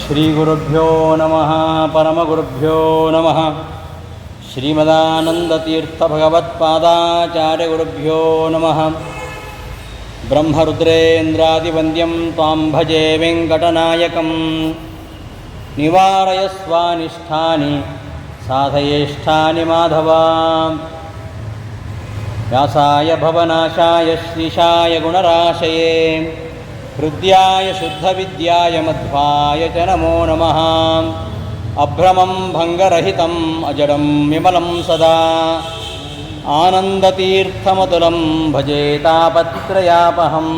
ಶ್ರೀಗುರುಭ್ಯೋ ನಮಃ ಪರಮಗುರುಭ್ಯೋ ನಮಃ. ಶ್ರೀಮದಾನಂದತೀರ್ಥಭಗವತ್ಪಾದಾಚಾರ್ಯಗುರುಭ್ಯೋ ನಮಃ. ಬ್ರಹ್ಮರುದ್ರೇಂದ್ರಾದಿವಂದ್ಯಂ ತ್ವಾಂ ಭಜೆ ವೆಂಕಟನಾಯಕಂ. ನಿವಾರಯಸ್ವಾನಿಷ್ಠಾನಿ ಸಾಧಯೇಷ್ಠಾನಿ ಮಾಧವ. ವ್ಯಾಸಾಯ ಭವನಾಶಾಯ ಶ್ರೀಶಾಯ ಗುಣರಾಶಯೇ ಹೃದ್ಯಾಯ ಶುದ್ಧವಿದ್ಯಾಯ ಮಧ್ವಾಯ ಚ ನಮೋ ನಮಃ. ಅಭ್ರಮಂ ಭಂಗರಹಿತಂ ಅಜಡಂ ವಿಮಲಂ ಸದಾ ಆನಂದತೀರ್ಥಮತುಲಂ ಭಜೆ ತಾಪತ್ರಯಾಪಹಂ.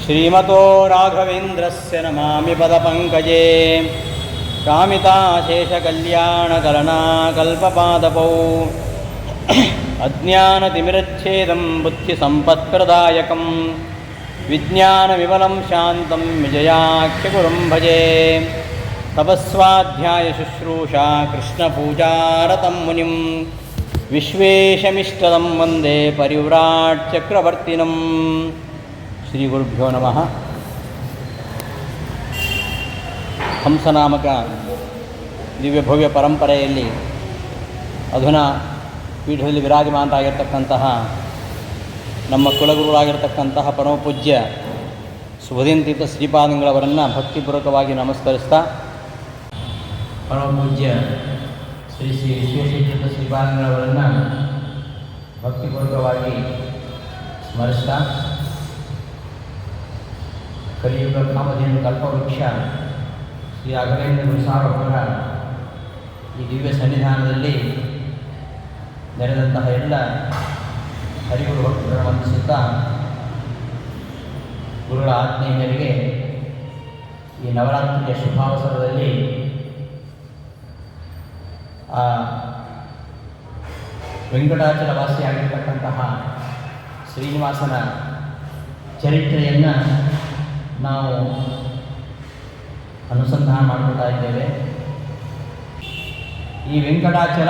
ಶ್ರೀಮತೋ ರಾಘವೇಂದ್ರಸ್ಯ ನಮಾಮಿ ಪದಪಂಕಜೇ ಕಾಮಿತಾಶೇಷಕಲ್ಯಾಣಕಲನಾಕಲ್ಪಪಾದಪೌ. ಅಜ್ಞಾನತಿಮಿರಚ್ಛೇದಂ ಬುದ್ಧಿಸಂಪತ್ಪ್ರದಾಯಕಂ ವಿಜ್ಞಾನವಿಮಲಂ ಶಾಂತಂ ವಿಜಯಾಖ್ಯಗುರುಂ ಭಜೆ. ತಪಸ್ವಾಧ್ಯಾಯ ಶುಶ್ರೂಷಾ ಕೃಷ್ಣಪೂಜಾರತಂ ಮುನಿಂ ವಿಶ್ವೇಶಮಿಷ್ಟದಂ ವಂದೇ ಪರಿವ್ರಾಟ್ ಚಕ್ರವರ್ತಿನಂ. ಶ್ರೀ ಗುರುಭ್ಯೋ ನಮಃ. ಹಂಸನಾಮಕ ದಿವ್ಯ ಭವ್ಯ ಪರಂಪರೆಯಲ್ಲಿ ಅಧುನಾ ಪೀಠದಲ್ಲಿ ವಿರಾಜಮಾನರಾಗಿರ್ತಕ್ಕಂತಹ ನಮ್ಮ ಕುಲಗುರುಗಳಾಗಿರ್ತಕ್ಕಂತಹ ಪರಮಪೂಜ್ಯ ಸುಬುಧೇಂತೀರ್ಥ ಶ್ರೀಪಾದಂಗಳವರನ್ನು ಭಕ್ತಿಪೂರ್ವಕವಾಗಿ ನಮಸ್ಕರಿಸ್ತಾ, ಪರಮಪೂಜ್ಯ ಶ್ರೀ ಶ್ರೀ ವಿಶ್ವೇಶತೀರ್ಥ ಶ್ರೀಪಾದಂಗಳವರನ್ನು ಭಕ್ತಿಪೂರ್ವಕವಾಗಿ ಸ್ಮರಿಸ್ತಾ, ಕಲಿಯುಗ ಕಾಮಧೇನು ಕಲ್ಪವೃಕ್ಷ ಶ್ರೀ ರಾಘವೇಂದ್ರ ಗುರುಸಾರ್ವಭೌಮರ ಈ ದಿವ್ಯ ಸನ್ನಿಧಾನದಲ್ಲಿ ನೆರೆದಂತಹ ಎಲ್ಲ ಹರಿಗುರು ಭಕ್ತರನ್ನು ವಂದಿಸುತ್ತಾ, ಗುರುಗಳ ಆಜ್ಞೆಯ ಮೇರೆಗೆ ಈ ನವರಾತ್ರಿಯ ಶುಭಾವಸರದಲ್ಲಿ ವೆಂಕಟಾಚಲ ವಾಸಿಯಾಗಿರ್ತಕ್ಕಂತಹ ಶ್ರೀನಿವಾಸನ ಚರಿತ್ರೆಯನ್ನು ನಾವು ಅನುಸಂಧಾನ ಮಾಡಿಕೊಳ್ತಾ ಇದ್ದೇವೆ. ಈ ವೆಂಕಟಾಚಲ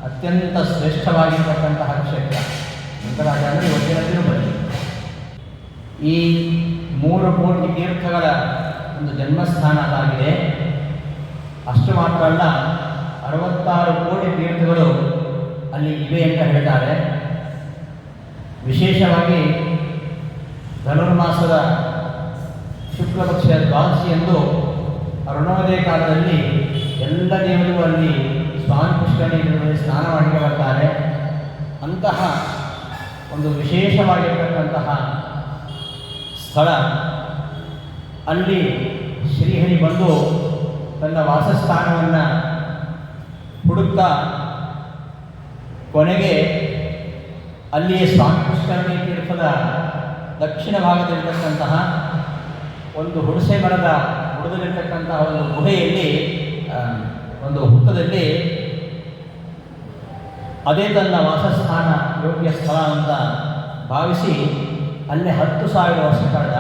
ಅತ್ಯಂತ ಶ್ರೇಷ್ಠವಾಗಿರ್ತಕ್ಕಂತಹ ಕ್ಷೇತ್ರ. ವೆಂಕಟಾಚಲ ಅಂದರೆ ಇವತ್ತಿನ ತಿರುಪತಿ. ಈ 3 ಕೋಟಿ ತೀರ್ಥಗಳ ಒಂದು ಜನ್ಮಸ್ಥಾನ ಅದಾಗಿದೆ. ಅಷ್ಟು ಮಾತ್ರ ಅಲ್ಲ, 66 ಕೋಟಿ ತೀರ್ಥಗಳು ಅಲ್ಲಿ ಇವೆ ಅಂತ ಹೇಳ್ತಾರೆ. ವಿಶೇಷವಾಗಿ ಧನುರ್ಮಾಸದ ಶುಕ್ಲ ಪಕ್ಷದ ದ್ವಾದಶಿಯಂದು ಅರುಣೋದಯ ಕಾಲದಲ್ಲಿ ಎಲ್ಲ ದೇವರಿಗೂ ಅಲ್ಲಿ ಸ್ವಾಮಿ ಪುಷ್ಕರಣಿಯಲ್ಲಿ ಸ್ನಾನ ಮಾಡಿ ಬರ್ತಾರೆ. ಅಂತಹ ಒಂದು ವಿಶೇಷವಾಗಿರ್ತಕ್ಕಂತಹ ಸ್ಥಳ. ಅಲ್ಲಿ ಶ್ರೀಹರಿ ಬಂದು ತನ್ನ ವಾಸಸ್ಥಾನವನ್ನು ಹುಡುಕ್ತಾ ಕೊನೆಗೆ ಅಲ್ಲಿಯೇ ಸ್ವಾಮಿ ಪುಷ್ಕರಣಿ ತೀರ್ಥದ ದಕ್ಷಿಣ ಭಾಗದಲ್ಲಿರ್ತಕ್ಕಂತಹ ಒಂದು ಹುಣಸೆ ಮರದ ಬುಡದಲ್ಲಿರ್ತಕ್ಕಂತಹ ಒಂದು ಗುಹೆಯಲ್ಲಿ, ಒಂದು ಹುತ್ತದಲ್ಲಿ ಅದೇ ತನ್ನ ವಾಸಸ್ಥಾನ ಯೋಗ್ಯ ಸ್ಥಳ ಅಂತ ಭಾವಿಸಿ ಅಲ್ಲೇ 10,000 ವರ್ಷ ಕಳೆದ.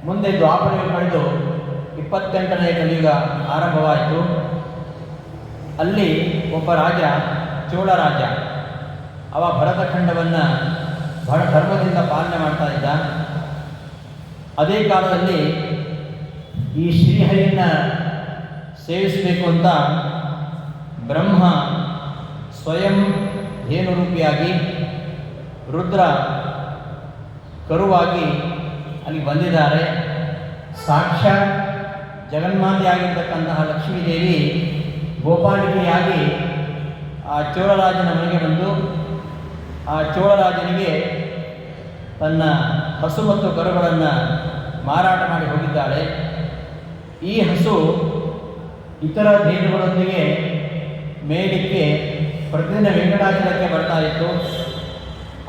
ಮುಂದೆ ದ್ವಾಪರಯುಗ ಕಳೆದು 28ನೇ ಕಲಿಯುಗ ಆರಂಭವಾಯಿತು. ಅಲ್ಲಿ ಒಬ್ಬ ರಾಜ, ಚೋಳ ರಾಜ, ಅವ ಭರತಖಂಡವನ್ನು ಬಹಳ ಧರ್ಮದಿಂದ ಪಾಲನೆ ಮಾಡ್ತಾ ಇದ್ದ. ಅದೇ ಕಾಲದಲ್ಲಿ ಈ ಶ್ರೀಹರಿಯನ್ನು ಸೇವಿಸಬೇಕು ಅಂತ ಬ್ರಹ್ಮ ಸ್ವಯಂ ಧೇನುರೂಪಿಯಾಗಿ, ರುದ್ರ ಕರುವಾಗಿ ಅಲ್ಲಿ ಬಂದಿದ್ದಾರೆ. ಸಾಕ್ಷಾತ್ ಜಗನ್ಮಾತೆಯಾಗಿರ್ತಕ್ಕಂತಹ ಲಕ್ಷ್ಮೀದೇವಿ ಗೋಪಾಲಿಕೆಯಾಗಿ ಆ ಚೋಳರಾಜನ ಮನೆಗೆ ಬಂದು ಆ ಚೋಳರಾಜನಿಗೆ ತನ್ನ ಹಸು ಮತ್ತು ಕರುಗಳನ್ನು ಮಾರಾಟ ಮಾಡಿ ಹೋಗಿದ್ದಾಳೆ. ಈ ಹಸು ಇತರ ದೇವರುಗಳೊಂದಿಗೆ ಮೇಲಿಕ್ಕೆ ಪ್ರತಿದಿನ ವೆಂಕಟಾಚಲಕ್ಕೆ ಬರ್ತಾ ಇತ್ತು.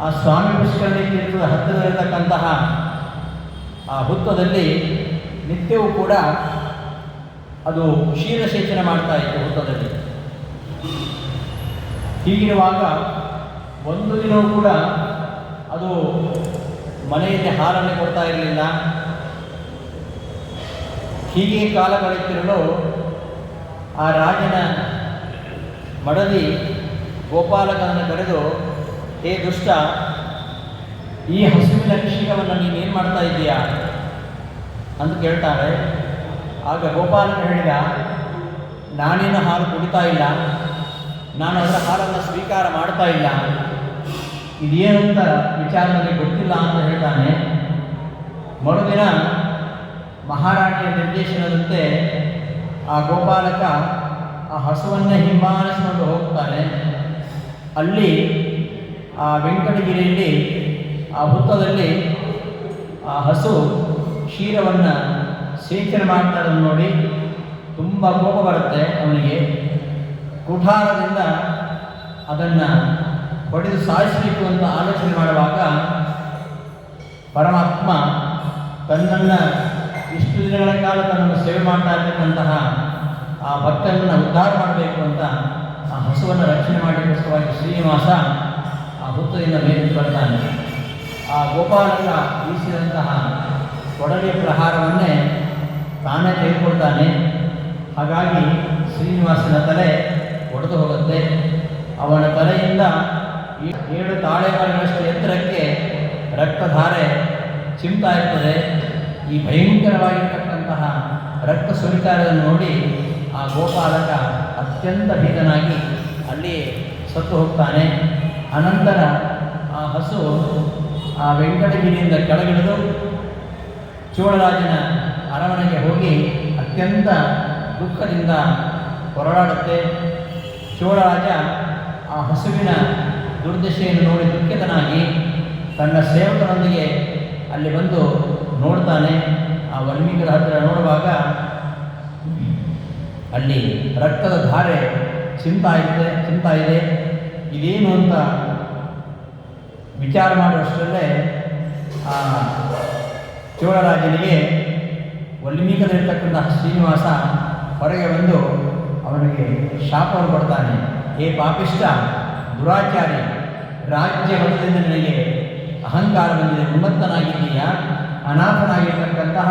ಆ ಸ್ವಾಮಿ ಪುಷ್ಕರಣಿ ತೀರ್ಥದ ಹತ್ತಿರದಲ್ಲಿರತಕ್ಕಂತಹ ಆ ಹುತ್ತದಲ್ಲಿ ನಿತ್ಯವೂ ಕೂಡ ಅದು ಕ್ಷೀರಸೇಚನ ಮಾಡ್ತಾ ಇತ್ತು ಹುತ್ತದಲ್ಲಿ. ಹೀಗಿರುವಾಗ ಒಂದು ದಿನವೂ ಕೂಡ ಅದು ಮನೆಯಲ್ಲಿ ಹಾಲನ್ನು ಕೊಡ್ತಾ ಇರಲಿಲ್ಲ. ಹೀಗೆ ಕಾಲ ಕಳೆಯುತ್ತಿರಲು ಆ ರಾಜನ ಮಡದಿ ಗೋಪಾಲಕನನ್ನು ಕರೆದು, ಹೇ ದುಷ್ಟ, ಈ ಹಸುವಿನ ಕ್ಷೀರವನ್ನು ನೀನೇನು ಮಾಡ್ತಾ ಇದ್ದೀಯಾ ಅಂತ ಕೇಳ್ತಾಳೆ. ಆಗ ಗೋಪಾಲಕ ಹೇಳಿದ, ನಾನೇನು ಹಾಲು ಕುಡಿತಾ ಇಲ್ಲ, ನಾನು ಅದರ ಹಾಲನ್ನು ಸ್ವೀಕಾರ ಮಾಡ್ತಾ ಇಲ್ಲ, ಇದೇನು ಅಂತ ವಿಚಾರ ನನಗೆ ಗೊತ್ತಿಲ್ಲ ಅಂತ ಹೇಳ್ತಾನೆ. ಮರುದಿನ ಮಹಾರಾಣಿಯ ನಿರ್ದೇಶನದಂತೆ ಆ ಗೋಪಾಲಕ ಆ ಹಸುವನ್ನೇ ಹಿಂಬಾಲಿಸಿಕೊಂಡು ಹೋಗ್ತಾನೆ. ಅಲ್ಲಿ ಆ ವೆಂಕಟಗಿರಿಯಲ್ಲಿ ಆ ಹುತ್ತದಲ್ಲಿ ಆ ಹಸು ಕ್ಷೀರವನ್ನು ಸೇಚನೆ ಮಾಡ್ತಾರನ್ನು ನೋಡಿ ತುಂಬ ಕೋಪ ಬರುತ್ತೆ ಅವನಿಗೆ. ಕುಠಾರದಿಂದ ಅದನ್ನು ಹೊಡೆದು ಸಾಯಿಸಬೇಕು ಅಂತ ಆಲೋಚನೆ ಮಾಡುವಾಗ ಪರಮಾತ್ಮ ತನ್ನನ್ನು ಇಷ್ಟು ದಿನಗಳ ಕಾಲ ತನ್ನನ್ನು ಸೇವೆ ಮಾಡ್ತಾ ಇರ್ತಕ್ಕಂತಹ ಆ ಭಕ್ತನನ್ನು ಉದ್ಧಾರ ಮಾಡಬೇಕು ಅಂತ ಆ ಹಸುವನ್ನು ರಕ್ಷಣೆ ಮಾಡಲಿಕ್ಕೋಸ್ಕರವಾಗಿ ಶ್ರೀನಿವಾಸ ಆ ಹುತ್ತದಿಂದ ಮೇಲೆ ಬರ್ತಾನೆ. ಆ ಗೋಪಾಲಕ ಬೀಸಿದಂತಹ ಕೊಡಲಿಯ ಪ್ರಹಾರವನ್ನೇ ತಾನೇ ತೆಗೆದುಕೊಳ್ತಾನೆ. ಹಾಗಾಗಿ ಶ್ರೀನಿವಾಸನ ತಲೆ ಒಡೆದು ಹೋಗುತ್ತೆ. ಅವನ ತಲೆಯಿಂದ 7 ತಾಳೆಮರಗಳಷ್ಟು ಎತ್ತರಕ್ಕೆ ರಕ್ತಧಾರೆ ಚಿಮ್ತಾ ಇರ್ತದೆ. ಈ ಭಯಂಕರವಾಗಿರ್ತಕ್ಕಂತಹ ರಕ್ತ ಸುರಿತಾರವನ್ನು ನೋಡಿ ಆ ಗೋಪಾಲಕ ಅತ್ಯಂತ ಭೀತನಾಗಿ ಅಲ್ಲಿ ಸತ್ತು ಹೋಗ್ತಾನೆ. ಅನಂತರ ಆ ಹಸು ಆ ವೆಂಕಟಗಿರಿಯಿಂದ ಕೆಳಗಿಳಿದು ಚೋಳರಾಜನ ಅರಮನೆಗೆ ಹೋಗಿ ಅತ್ಯಂತ ದುಃಖದಿಂದ ಹೊರಡಾಡುತ್ತೆ. ಚೋಳರಾಜ ಆ ಹಸುವಿನ ದುರ್ದಶೆಯನ್ನು ನೋಡಿ ದುಃಖಿತನಾಗಿ ತನ್ನ ಸೇವಕರೊಂದಿಗೆ ಅಲ್ಲಿ ಬಂದು ನೋಡ್ತಾನೆ. ಆ ವಾಲ್ಮೀಕಿಗಳ ಹತ್ತಿರ ನೋಡುವಾಗ ಅಲ್ಲಿ ರಕ್ತದ ಧಾರೆ ಚಿಂತಾ ಇದೆ. ಇದೇನು ಅಂತ ವಿಚಾರ ಮಾಡುವಷ್ಟರಲ್ಲೇ ಆ ಚೋಳರಾಜನಿಗೆ ವಾಲ್ಮೀಕದಲ್ಲಿರ್ತಕ್ಕಂತಹ ಶ್ರೀನಿವಾಸ ಹೊರಗೆ ಬಂದು ಅವನಿಗೆ ಶಾಪವನ್ನು ಕೊಡ್ತಾನೆ. ಏ ಪಾಪಿಷ್ಟ, ದುರಾಚಾರಿ, ರಾಜ್ಯ ಮತದಿಂದ ನಿನಗೆ ಅಹಂಕಾರ ಬಂದಿದೆ, ಉನ್ಮತ್ತನಾಗಿದ್ದೀಯಾ, ಅನಾಥನಾಗಿರ್ತಕ್ಕಂತಹ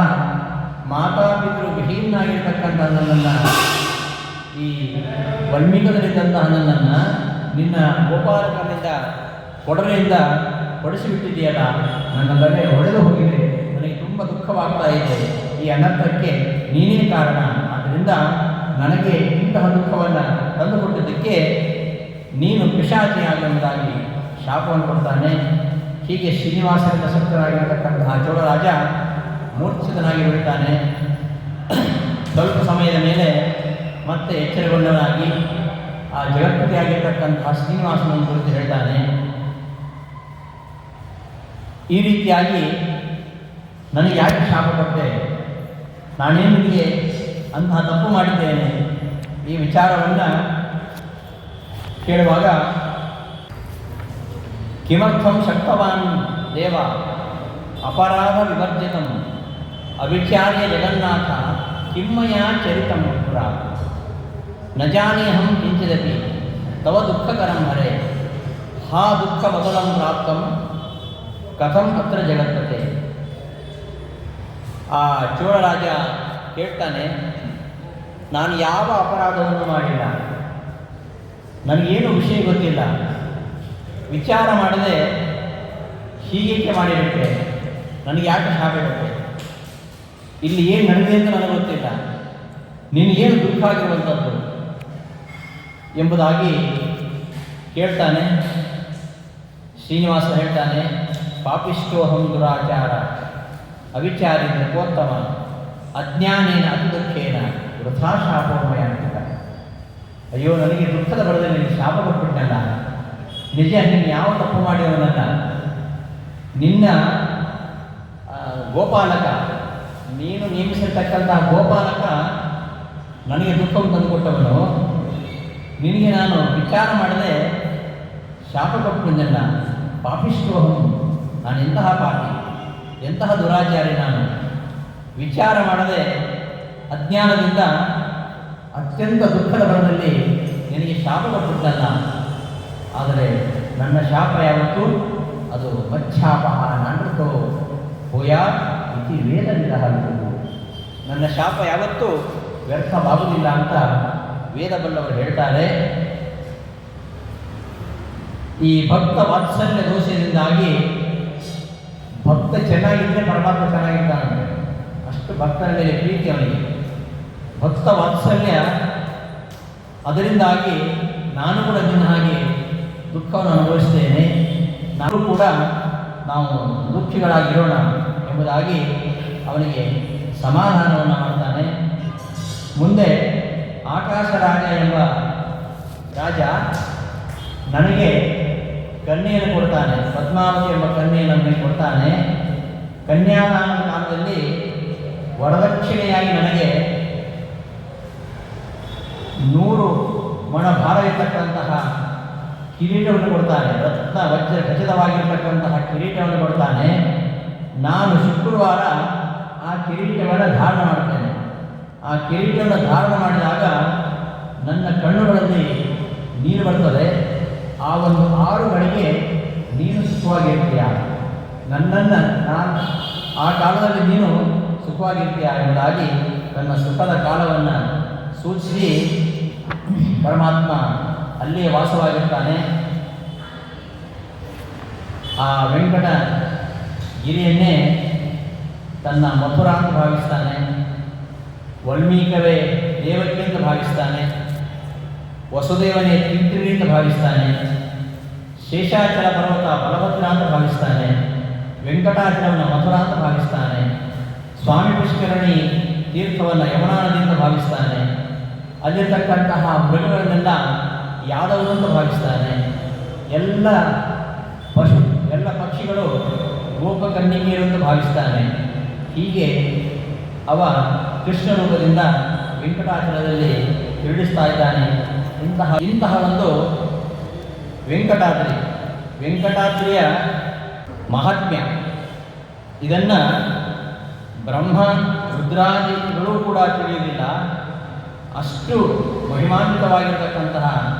ಮಾತಾಪಿತೃ ವಿಹೀನಾಗಿರ್ತಕ್ಕಂತಹ ನನ್ನನ್ನು, ಈ ವಾಲ್ಮೀಕದಲ್ಲಿದ್ದಂತಹ ನನ್ನನ್ನು ನಿನ್ನ ಗೋಪಾಲಕನಿಂದ ಕೊಡಲೆಯಿಂದ ಹೊಡೆಸಿಬಿಟ್ಟಿದೆಯಲ್ಲ, ನನ್ನ ತಲೆ ಹೊಡೆದು ಹೋಗಿದೆ, ನನಗೆ ತುಂಬ ದುಃಖವಾಗ್ತಾ ಇದೆ. ಈ ಅನರ್ಥಕ್ಕೆ ನೀನೇ ಕಾರಣ. ಆದ್ದರಿಂದ ನನಗೆ ಇಂತಹ ದುಃಖವನ್ನು ತಂದುಕೊಟ್ಟಿದ್ದಕ್ಕೆ ನೀನು ಪಿಶಾಚಿಯಾಗುವುದಾಗಿ ಶಾಪವನ್ನು ಕೊಡ್ತಾನೆ. ಹೀಗೆ ಶ್ರೀನಿವಾಸನಿಂದ ಸತ್ತರಾಗಿರತಕ್ಕಂತಹ ಚೋಳರಾಜ ಮೂರ್ಛಿತನಾಗಿ ಬಿಡ್ತಾನೆ. ಸ್ವಲ್ಪ ಸಮಯದ ಮೇಲೆ ಮತ್ತೆ ಎಚ್ಚರಗೊಂಡವನಾಗಿ ಆ ಜಗತ್ಪತಿಯಾಗಿರ್ತಕ್ಕಂತಹ ಶ್ರೀನಿವಾಸನನ್ನು ಕುರಿತು ಹೇಳ್ತಾನೆ. ಈ ರೀತಿಯಾಗಿ ನನಗೆ ಯಾಕೆ ಶಾಪ ಕೊಟ್ಟೆ, ನಾನೇನು ನಿನಗೆ ಅಂತಹ ತಪ್ಪು ಮಾಡಿದ್ದೇನೆ, ಈ ವಿಚಾರವನ್ನು ಕೇಳುವಾಗ ಕಿಮರ್ಥಂ ಶಕ್ತವಾನ್ ದೇವ ಅಪರಾಧ ವಿವರ್ಜಿತಂ ಅವಿಚಾರ್ಯ ಜಗನ್ನಾಥ ಕಿಮ್ಮಯ ಚರಿತಂ ಪುರ ನ ಜಾನೇಹಂ ಕಿಂಚಿದಪಿ ತವ ದುಃಖಕರಂ ಹರೆ ಹಾ ದುಃಖ ಮೊದಲಂ ಪ್ರಾಪ್ತಂ ಕಥಂ ಅತ್ರ ಜಗತ್ತತೆ. ಆ ಚೋಳರಾಜ ಕೇಳ್ತಾನೆ, ನಾನು ಯಾವ ಅಪರಾಧವನ್ನು ಮಾಡಿಲ್ಲ, ನನಗೇನು ವಿಷಯ ಗೊತ್ತಿಲ್ಲ, ವಿಚಾರ ಮಾಡದೆ ಹೀಗೇಕೆ ಮಾಡಿಬಿಟ್ಟೆ, ನನಗೆ ಯಾಕೆ ಶಾಪ ಕೊಟ್ಟೆ, ಇಲ್ಲಿ ಏನು ನಡೆದಿದೆ ಅಂತ ನನಗೆ ಗೊತ್ತಿಲ್ಲ, ನಿನಗೇನು ದುಃಖ ಆಗಿರುವಂಥದ್ದು ಎಂಬುದಾಗಿ ಕೇಳ್ತಾನೆ. ಶ್ರೀನಿವಾಸ ಹೇಳ್ತಾನೆ, ಪಾಪಿಷ್ಟೋಹಂ ದುರಾಚಾರ ಅವಿಚಾರಿ ನೃಪೋತ್ತಮ ಅಜ್ಞಾನೇನ ಅತಿ ದುಃಖೇನ ವೃಥಾ ಶಾಪೋಮಯ ಅಂತ. ಅಯ್ಯೋ, ನನಗೆ ದುಃಖದ ಬರದಲ್ಲಿ ನೀನು ಶಾಪ ಕೊಟ್ಬಿಟ್ಟಲ್ಲ, ನಿಜ ನೀನು ಯಾವ ತಪ್ಪು ಮಾಡಿದವನಲ್ಲ, ನಿನ್ನ ಗೋಪಾಲಕ, ನೀನು ನೇಮಿಸಿರ್ತಕ್ಕಂತಹ ಗೋಪಾಲಕ ನನಗೆ ದುಃಖವನ್ನು ತಂದುಕೊಟ್ಟವನು, ನಿನಗೆ ನಾನು ವಿಚಾರ ಮಾಡದೆ ಶಾಪ ಕೊಟ್ಟುಕೊಂಡೆಲ್ಲ. ಪಾಪಿಷ್ಟೋಹಂ, ನಾನು ಎಂತಹ ಪಾಪಿ, ಎಂತಹ ದುರಾಚಾರಿ, ನಾನು ವಿಚಾರ ಮಾಡದೆ ಅಜ್ಞಾನದಿಂದ ಅತ್ಯಂತ ದುಃಖದ ಬರದಲ್ಲಿ ನಿನಗೆ ಶಾಪ ಕೊಟ್ಟಲ್ಲ. ಆದರೆ ನನ್ನ ಶಾಪ ಯಾವತ್ತೂ ಅದು ಮಚ್ಛಾಪ ನಾನೃತೋ ಹೋಯಾ ಇತಿ ವೇದ ನಿರಹರಿಸುವುದು, ನನ್ನ ಶಾಪ ಯಾವತ್ತೂ ವ್ಯರ್ಥವಾಗುವುದಿಲ್ಲ ಅಂತ ವೇದ ಬಲ್ಲವರು ಹೇಳ್ತಾರೆ. ಈ ಭಕ್ತ ವಾತ್ಸಲ್ಯ ದೋಷದಿಂದಾಗಿ ಭಕ್ತ ಚೆನ್ನಾಗಿದ್ದರೆ ಪರಮಾತ್ಮ ಚೆನ್ನಾಗಿದ್ದಾನೆ, ಅಷ್ಟು ಭಕ್ತರ ಮೇಲೆ ಪ್ರೀತಿ ಅವನಿಗೆ. ಭಕ್ತ ವಾತ್ಸಲ್ಯ, ಅದರಿಂದಾಗಿ ನಾನು ಕೂಡ ನಿನ್ನ ಹಾಗೆ ದುಃಖವನ್ನು ಅನುಭವಿಸ್ತೇನೆ, ನಾನು ಕೂಡ ನಾವು ದುಃಖಿಗಳಾಗಿರೋಣ ಎಂಬುದಾಗಿ ಅವನಿಗೆ ಸಮಾಧಾನವನ್ನು ಮಾಡ್ತಾನೆ. ಮುಂದೆ ಆಕಾಶ ರಾಜ ಎಂಬ ರಾಜ ನನಗೆ ಕನ್ಯೆಯನ್ನು ಕೊಡ್ತಾನೆ, ಪದ್ಮಾವತಿ ಎಂಬ ಕನ್ಯೆಯನ್ನು ನನಗೆ ಕೊಡ್ತಾನೆ. ಕನ್ಯಾದಾನದ ಕಾಲದಲ್ಲಿ ವರದಕ್ಷಿಣೆಯಾಗಿ ನನಗೆ 100 ಮೊಣ ಭಾರ ಇರತಕ್ಕಂತಹ ಕಿರೀಟವನ್ನು ಕೊಡ್ತಾನೆ, ರತ್ನ ವಜ್ರ ಖಚಿತವಾಗಿರ್ತಕ್ಕಂತಹ ಕಿರೀಟವನ್ನು ಕೊಡ್ತಾನೆ. ನಾನು ಶುಕ್ರವಾರ ಆ ಕಿರೀಟವನ್ನು ಧಾರಣ ಮಾಡ್ತೇನೆ. ಆ ಕಿರೀಟವನ್ನು ಧಾರಣ ಮಾಡಿದಾಗ ನನ್ನ ಕಣ್ಣುಗಳಲ್ಲಿ ನೀರು ಬರ್ತದೆ. ಆ ಒಂದು 6 ಗಳಿಗೆ ನೀನು ಸುಖವಾಗಿರ್ತೀಯ, ನನ್ನನ್ನು ನಾನು ಆ ಕಾಲದಲ್ಲಿ ನೀನು ಸುಖವಾಗಿರ್ತೀಯ ಎಂಬುದಾಗಿ ತನ್ನ ಸುಖದ ಕಾಲವನ್ನು ಸೂಚಿಸಿ ಪರಮಾತ್ಮ ಅಲ್ಲಿಯೇ ವಾಸವಾಗಿರ್ತಾನೆ. ಆ ವೆಂಕಟ ಗಿರಿಯನ್ನೇ ತನ್ನ ಮಥುರ ಅಂತ ಭಾವಿಸ್ತಾನೆ, ವಾಲ್ಮೀಕವೇ ದೇವಕಿ ಅಂತ ಭಾವಿಸ್ತಾನೆ, ವಸುದೇವನೇ ತಿಂತ್ರಿ ಅಂತ ಭಾವಿಸ್ತಾನೆ, ಶೇಷಾಚಲ ಪರ್ವತ ಬಲಭದ್ರ ಅಂತ ಭಾವಿಸ್ತಾನೆ, ವೆಂಕಟಾಚಲವನ್ನು ಮಥುರ ಅಂತ ಭಾವಿಸ್ತಾನೆ, ಸ್ವಾಮಿ ಪುಷ್ಕರಣಿ ತೀರ್ಥವನ್ನು ಯಮುನಾ ನದಿ ಅಂತ ಭಾವಿಸ್ತಾನೆ, ಅಲ್ಲಿರ್ತಕ್ಕಂತಹ ಮೃಗಗಳನ್ನೆಲ್ಲ ಯಾದವರು ಅಂತ ಭಾವಿಸ್ತಾನೆ, ಎಲ್ಲ ಪಕ್ಷಿಗಳು ಗೋಪಕನ್ನಿಕೆಯರು ಅಂತ ಭಾವಿಸ್ತಾನೆ. ಹೀಗೆ ಅವ ಕೃಷ್ಣ ರೂಪದಿಂದ ವೆಂಕಟಾಚಲದಲ್ಲಿ ತಿರುಗಿಸ್ತಾ ಇದ್ದಾನೆ. ಇಂತಹ ಒಂದು ವೆಂಕಟಾದ್ರಿಯ ಮಹಾತ್ಮ್ಯ, ಇದನ್ನು ಬ್ರಹ್ಮ ರುದ್ರಾದಿಗಳು ಕೂಡ ತಿಳಿಯುವುದಿಲ್ಲ. ಅಷ್ಟು ಮಹಿಮಾನ್ವಿತವಾಗಿರತಕ್ಕಂತಹ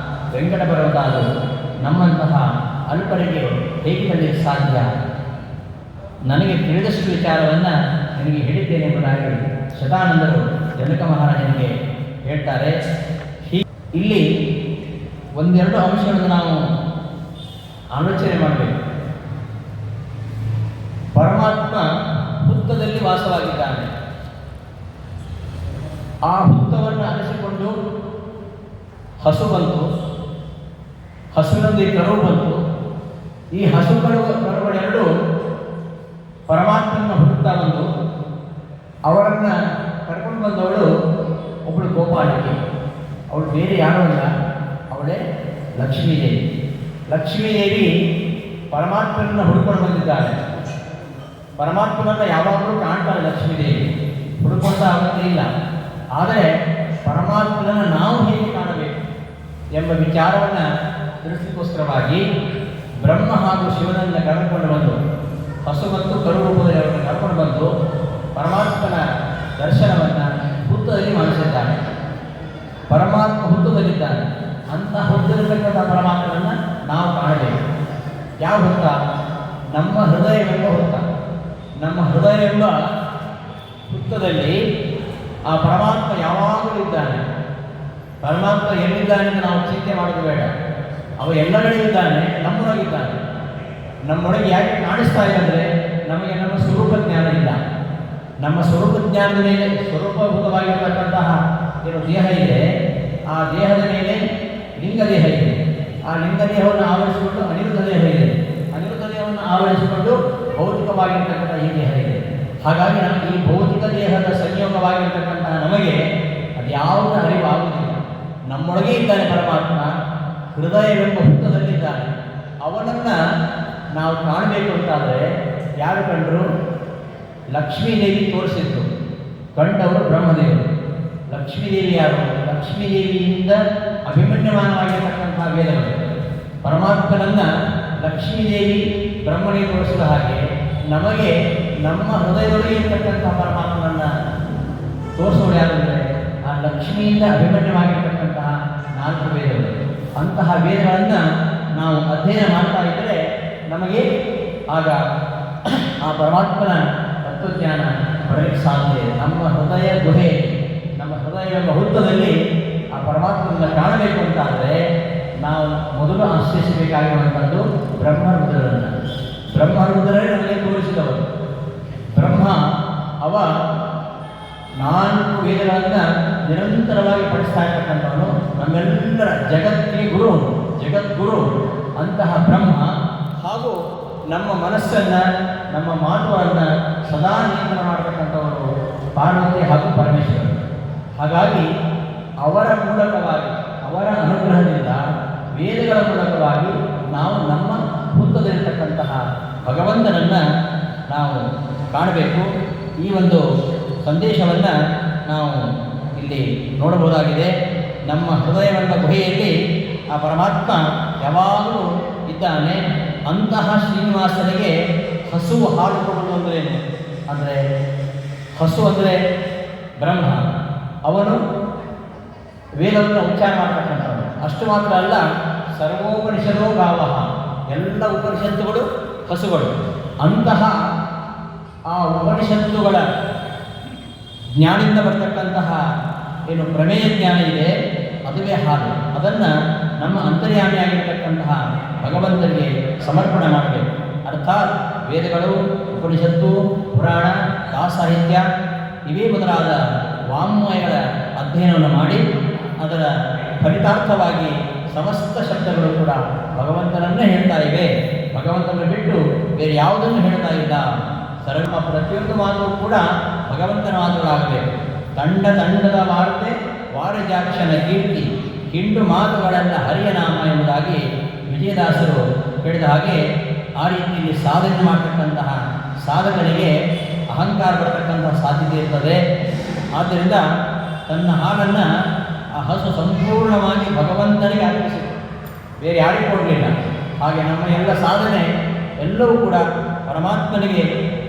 ವೆಂಕಟ ಪರ್ವತ ಅದು ನಮ್ಮಂತಹ ಅಲ್ಪರಿಗೆ ಹೇಗೆ ತಿಳಿಯಲು ಸಾಧ್ಯ? ನನಗೆ ತಿಳಿದಷ್ಟು ವಿಚಾರವನ್ನು ನಿನಗೆ ಹೇಳಿದ್ದೇನೆ ಎಂಬುದಾಗಿ ಶತಾನಂದರು ಜನಕ ಮಹಾರಾಜನಿಗೆ ಹೇಳ್ತಾರೆ. ಇಲ್ಲಿ ಒಂದೆರಡು ಅಂಶಗಳನ್ನು ನಾವು ಆಲೋಚನೆ ಮಾಡಬೇಕು. ಪರಮಾತ್ಮ ಹುತ್ತದಲ್ಲಿ ವಾಸವಾಗಿದ್ದಾನೆ. ಆ ಹುತ್ತವನ್ನು ಅರಸಿಕೊಂಡು ಹಸು ಬಂತು, ಹಸುವಿನೊಂದಿಗೆ ಕರು ಬಂತು. ಈ ಹಸು ಕರುಗಳೆರಡು ಪರಮಾತ್ಮನ ಹುಡುಕ್ತಾ ಬಂದು ಅವರನ್ನು ಕರ್ಕೊಂಡು ಬಂದವಳು ಒಬ್ಬಳು ಗೋಪಾಲಕಿ. ಅವಳು ಬೇರೆ ಯಾರೂ ಅಲ್ಲ, ಅವಳೇ ಲಕ್ಷ್ಮೀದೇವಿ. ಲಕ್ಷ್ಮೀದೇವಿ ಪರಮಾತ್ಮನನ್ನು ಹುಡುಕೊಂಡು ಬಂದಿದ್ದಾಳೆ. ಪರಮಾತ್ಮನನ್ನು ಯಾವಾಗಲೂ ಕಾಣ್ತಾಳೆ ಲಕ್ಷ್ಮೀದೇವಿ, ಹುಡುಕೊಂಡ ಅವಶ್ಯ ಇಲ್ಲ. ಆದರೆ ಪರಮಾತ್ಮನನ್ನು ನಾವು ಹೇಗೆ ಕಾಣಬೇಕು ಎಂಬ ವಿಚಾರವನ್ನು ತಿಳಿಸಲಿಕ್ಕೋಸ್ಕರವಾಗಿ ಬ್ರಹ್ಮ ಹಾಗೂ ಶಿವನನ್ನು ಕರೆದುಕೊಂಡು ಬಂದು, ಹಸು ಮತ್ತು ಕರು ರೂಪದಲ್ಲಿ ಅವರನ್ನು ಕರ್ಕೊಂಡು ಬಂದು ಪರಮಾತ್ಮನ ದರ್ಶನವನ್ನು ಹುತ್ತದಲ್ಲಿ ಮಾಡಿಸಿದ್ದಾನೆ. ಪರಮಾತ್ಮ ಹುತ್ತದಲ್ಲಿದ್ದಾನೆ. ಅಂಥ ಹುತ್ತದಲ್ಲಿರ್ತಕ್ಕಂಥ ಪರಮಾತ್ಮನನ್ನು ನಾವು ಕಾಣಬೇಕು. ಯಾವ ಹುತ್ತ? ನಮ್ಮ ಹೃದಯವೆಂಬ ಹುತ್ತ. ನಮ್ಮ ಹೃದಯವೆಂಬ ಹುತ್ತದಲ್ಲಿ ಆ ಪರಮಾತ್ಮ ಯಾವಾಗಲೂ ಇದ್ದಾನೆ. ಪರಮಾತ್ಮ ಎಲ್ಲಿದ್ದಾನೆ ಅಂತ ನಾವು ಚಿಂತೆ ಮಾಡೋದು ಬೇಡ. ಅವ ಎಲ್ಲೆಡೆ ಇದ್ದಾನೆ, ನಮ್ಮೊಳಗಿದ್ದಾನೆ. ನಮ್ಮೊಳಗೆ ಯಾಕೆ ಕಾಣಿಸ್ತಾ ಇಲ್ಲ ಅಂದರೆ ನಮಗೆ ನಮ್ಮ ಸ್ವರೂಪ ಜ್ಞಾನ ಇಲ್ಲ. ನಮ್ಮ ಸ್ವರೂಪ ಜ್ಞಾನದ ಮೇಲೆ ಸ್ವರೂಪಭೂತವಾಗಿರ್ತಕ್ಕಂತಹ ಏನು ದೇಹ ಇದೆ, ಆ ದೇಹದ ಮೇಲೆ ಲಿಂಗ ದೇಹ ಇದೆ. ಆ ಲಿಂಗ ದೇಹವನ್ನು ಆವರಿಸಿಕೊಂಡು ಅನಿರುದ್ಧ ದೇಹ ಇದೆ. ಅನಿರುದ್ಧ ದೇಹವನ್ನು ಆವರಿಸಿಕೊಂಡು ಭೌತಿಕವಾಗಿರ್ತಕ್ಕಂಥ ಈ ದೇಹ ಇದೆ. ಹಾಗಾಗಿ ನಮಗೆ ಈ ಭೌತಿಕ ದೇಹದ ಸಂಯೋಗವಾಗಿರ್ತಕ್ಕಂತಹ ನಮಗೆ ಅದು ಯಾವುದೂ ಅರಿವಾಗುವುದಿಲ್ಲ. ನಮ್ಮೊಳಗೆ ಇದ್ದಾನೆ ಪರಮಾತ್ಮ, ಹೃದಯವೆಂಬ ಹುತ್ತದಲ್ಲಿದ್ದಾನೆ. ಅವನನ್ನು ನಾವು ಕಾಣಬೇಕು ಅಂತಾದರೆ ಯಾರು ಕಂಡರು? ಲಕ್ಷ್ಮೀದೇವಿ ತೋರಿಸಿದ್ದು. ಕಂಡವರು ಬ್ರಹ್ಮದೇವರು. ಲಕ್ಷ್ಮೀದೇವಿ ಯಾರು? ಲಕ್ಷ್ಮೀದೇವಿಯಿಂದ ಅಭಿಮನ್ಯಮಾನವಾಗಿರತಕ್ಕಂತಹ ವೇದಗಳು. ಪರಮಾತ್ಮನನ್ನು ಲಕ್ಷ್ಮೀದೇವಿ ಬ್ರಹ್ಮನಿಗೆ ತೋರಿಸಿದ ಹಾಗೆ ನಮಗೆ ನಮ್ಮ ಹೃದಯದೊಳಗೆ ಇರತಕ್ಕಂಥ ಪರಮಾತ್ಮನನ್ನು ತೋರಿಸೋರು ಯಾರು ಅಂದರೆ ಆ ಲಕ್ಷ್ಮಿಯಿಂದ ಅಭಿಮನ್ಯವಾಗಿರ್ತಕ್ಕಂತಹ 4 ವೇದಗಳು. ಅಂತಹ ವೇದಗಳನ್ನು ನಾವು ಅಧ್ಯಯನ ಮಾಡ್ತಾ ಇದ್ದರೆ ನಮಗೆ ಆಗ ಆ ಪರಮಾತ್ಮನ ತತ್ವಜ್ಞಾನ ಬರಲಿಕ್ಕೆ ಸಾಧ್ಯ. ನಮ್ಮ ಹೃದಯ ಗುಹೆ, ನಮ್ಮ ಹೃದಯವೆಂಬ ಹುತ್ತದಲ್ಲಿ ಆ ಪರಮಾತ್ಮನನ್ನು ಕಾಣಬೇಕು ಅಂತಾದರೆ ನಾವು ಮೊದಲು ಆಶ್ರಯಿಸಬೇಕಾಗಿರುವಂಥದ್ದು ಬ್ರಹ್ಮರುದ್ರರನ್ನು. ಬ್ರಹ್ಮರುದ್ರರೇ ನಮಗೆ ತೋರಿಸಿದವರು. ಬ್ರಹ್ಮ ಅವ 4 ವೇದಗಳನ್ನು ನಿರಂತರವಾಗಿ ಪಡಿಸ್ತಾ ಇರ್ತಕ್ಕಂಥವನು, ನಮ್ಮೆಲ್ಲರ ಜಗತ್ತಿಗೆ ಗುರು, ಜಗದ್ಗುರು ಅಂತಹ ಬ್ರಹ್ಮ ಹಾಗೂ ನಮ್ಮ ಮನಸ್ಸನ್ನು, ನಮ್ಮ ಮಾತುಗಳನ್ನು ಸದಾ ನಿಯಂತ್ರಣ ಮಾಡತಕ್ಕಂಥವರು ಪಾರ್ವತಿ ಹಾಗೂ ಪರಮೇಶ್ವರ. ಹಾಗಾಗಿ ಅವರ ಮೂಲಕವಾಗಿ, ಅವರ ಅನುಗ್ರಹದಿಂದ, ವೇದಗಳ ಮೂಲಕವಾಗಿ ನಾವು ನಮ್ಮ ಹುತ್ತದಲ್ಲಿರ್ತಕ್ಕಂತಹ ಭಗವಂತನನ್ನು ನಾವು ಕಾಣಬೇಕು. ಈ ಒಂದು ಸಂದೇಶವನ್ನು ನಾವು ಇಲ್ಲಿ ನೋಡಬಹುದಾಗಿದೆ. ನಮ್ಮ ಹೃದಯವೆಂಬ ಗುಹೆಯಲ್ಲಿ ಆ ಪರಮಾತ್ಮ ಯಾವಾಗಲೂ ಇದ್ದಾನೆ. ಅಂತಹ ಶ್ರೀನಿವಾಸನಿಗೆ ಹಸುವು ಹಾಲು ಕೊಡುವುದು ಅಂದ್ರೇನು? ಅಂದರೆ ಹಸು ಅಂದರೆ ಬ್ರಹ್ಮ, ಅವನು ವೇದವನ್ನು ಉಚ್ಚಾರ ಮಾಡ್ತಕ್ಕಂಥವನು. ಅಷ್ಟು ಮಾತ್ರ ಅಲ್ಲ, ಸರ್ವೋಪನಿಷದೋ ಗಾವಃ, ಎಲ್ಲ ಉಪನಿಷತ್ತುಗಳು ಹಸುಗಳು. ಅಂತಹ ಆ ಉಪನಿಷತ್ತುಗಳ ಜ್ಞಾನದಿಂದ ಬರ್ತಕ್ಕಂತಹ ಏನು ಪ್ರಮೇಯ ಜ್ಞಾನ ಇದೆ, ಅದುವೇ ಹಾಲು. ಅದನ್ನು ನಮ್ಮ ಅಂತರ್ಯಾಮಿಯಾಗಿರ್ತಕ್ಕಂತಹ ಭಗವಂತನಿಗೆ ಸಮರ್ಪಣೆ ಮಾಡಬೇಕು. ಅರ್ಥಾತ್ ವೇದಗಳು, ಉಪನಿಷತ್ತು, ಪುರಾಣ, ಸಾಹಿತ್ಯ ಇವೇ ಮೊದಲಾದ ವಾङ्ಮಯಗಳ ಅಧ್ಯಯನವನ್ನು ಮಾಡಿ ಅದರ ಫಲಿತಾರ್ಥವಾಗಿ ಸಮಸ್ತ ಶಬ್ದಗಳು ಕೂಡ ಭಗವಂತನನ್ನೇ ಹೇಳ್ತಾ ಇವೆ. ಭಗವಂತನನ್ನು ಬಿಟ್ಟು ಬೇರೆ ಯಾವುದನ್ನು ಹೇಳ್ತಾ ಇಲ್ಲ. ಸರ್ವ ಪ್ರತಿಯೊಂದು ಮಾತು ಕೂಡ ಭಗವಂತನ ಮಾತುಗಳಾಗಬೇಕು. ತಂಡದ ವಾರ್ತೆ ವಾರಜಾಕ್ಷನ ಕೀರ್ತಿ, ಹಿಂಡು ಮಾತುಗಳೆಲ್ಲ ಹರಿಯ ನಾಮ ಎಂಬುದಾಗಿ ವಿಜಯದಾಸರು ಹೇಳಿದ ಹಾಗೆ, ಆ ರೀತಿಯಲ್ಲಿ ಸಾಧನೆ ಮಾಡತಕ್ಕಂತಹ ಸಾಧಕನಿಗೆ ಅಹಂಕಾರ ಬರತಕ್ಕಂತಹ ಸಾಧ್ಯತೆ ಇರ್ತದೆ. ಆದ್ದರಿಂದ ತನ್ನ ಹಾಲನ್ನು ಆ ಹಸು ಸಂಪೂರ್ಣವಾಗಿ ಭಗವಂತನಿಗೆ ಅರ್ಪಿಸಿತು, ಬೇರೆ ಯಾರಿಗೂ ಕೊಡಲಿಲ್ಲ. ಹಾಗೆ ನಮ್ಮ ಎಲ್ಲ ಸಾಧನೆ ಎಲ್ಲವೂ ಕೂಡ ಪರಮಾತ್ಮನಿಗೆ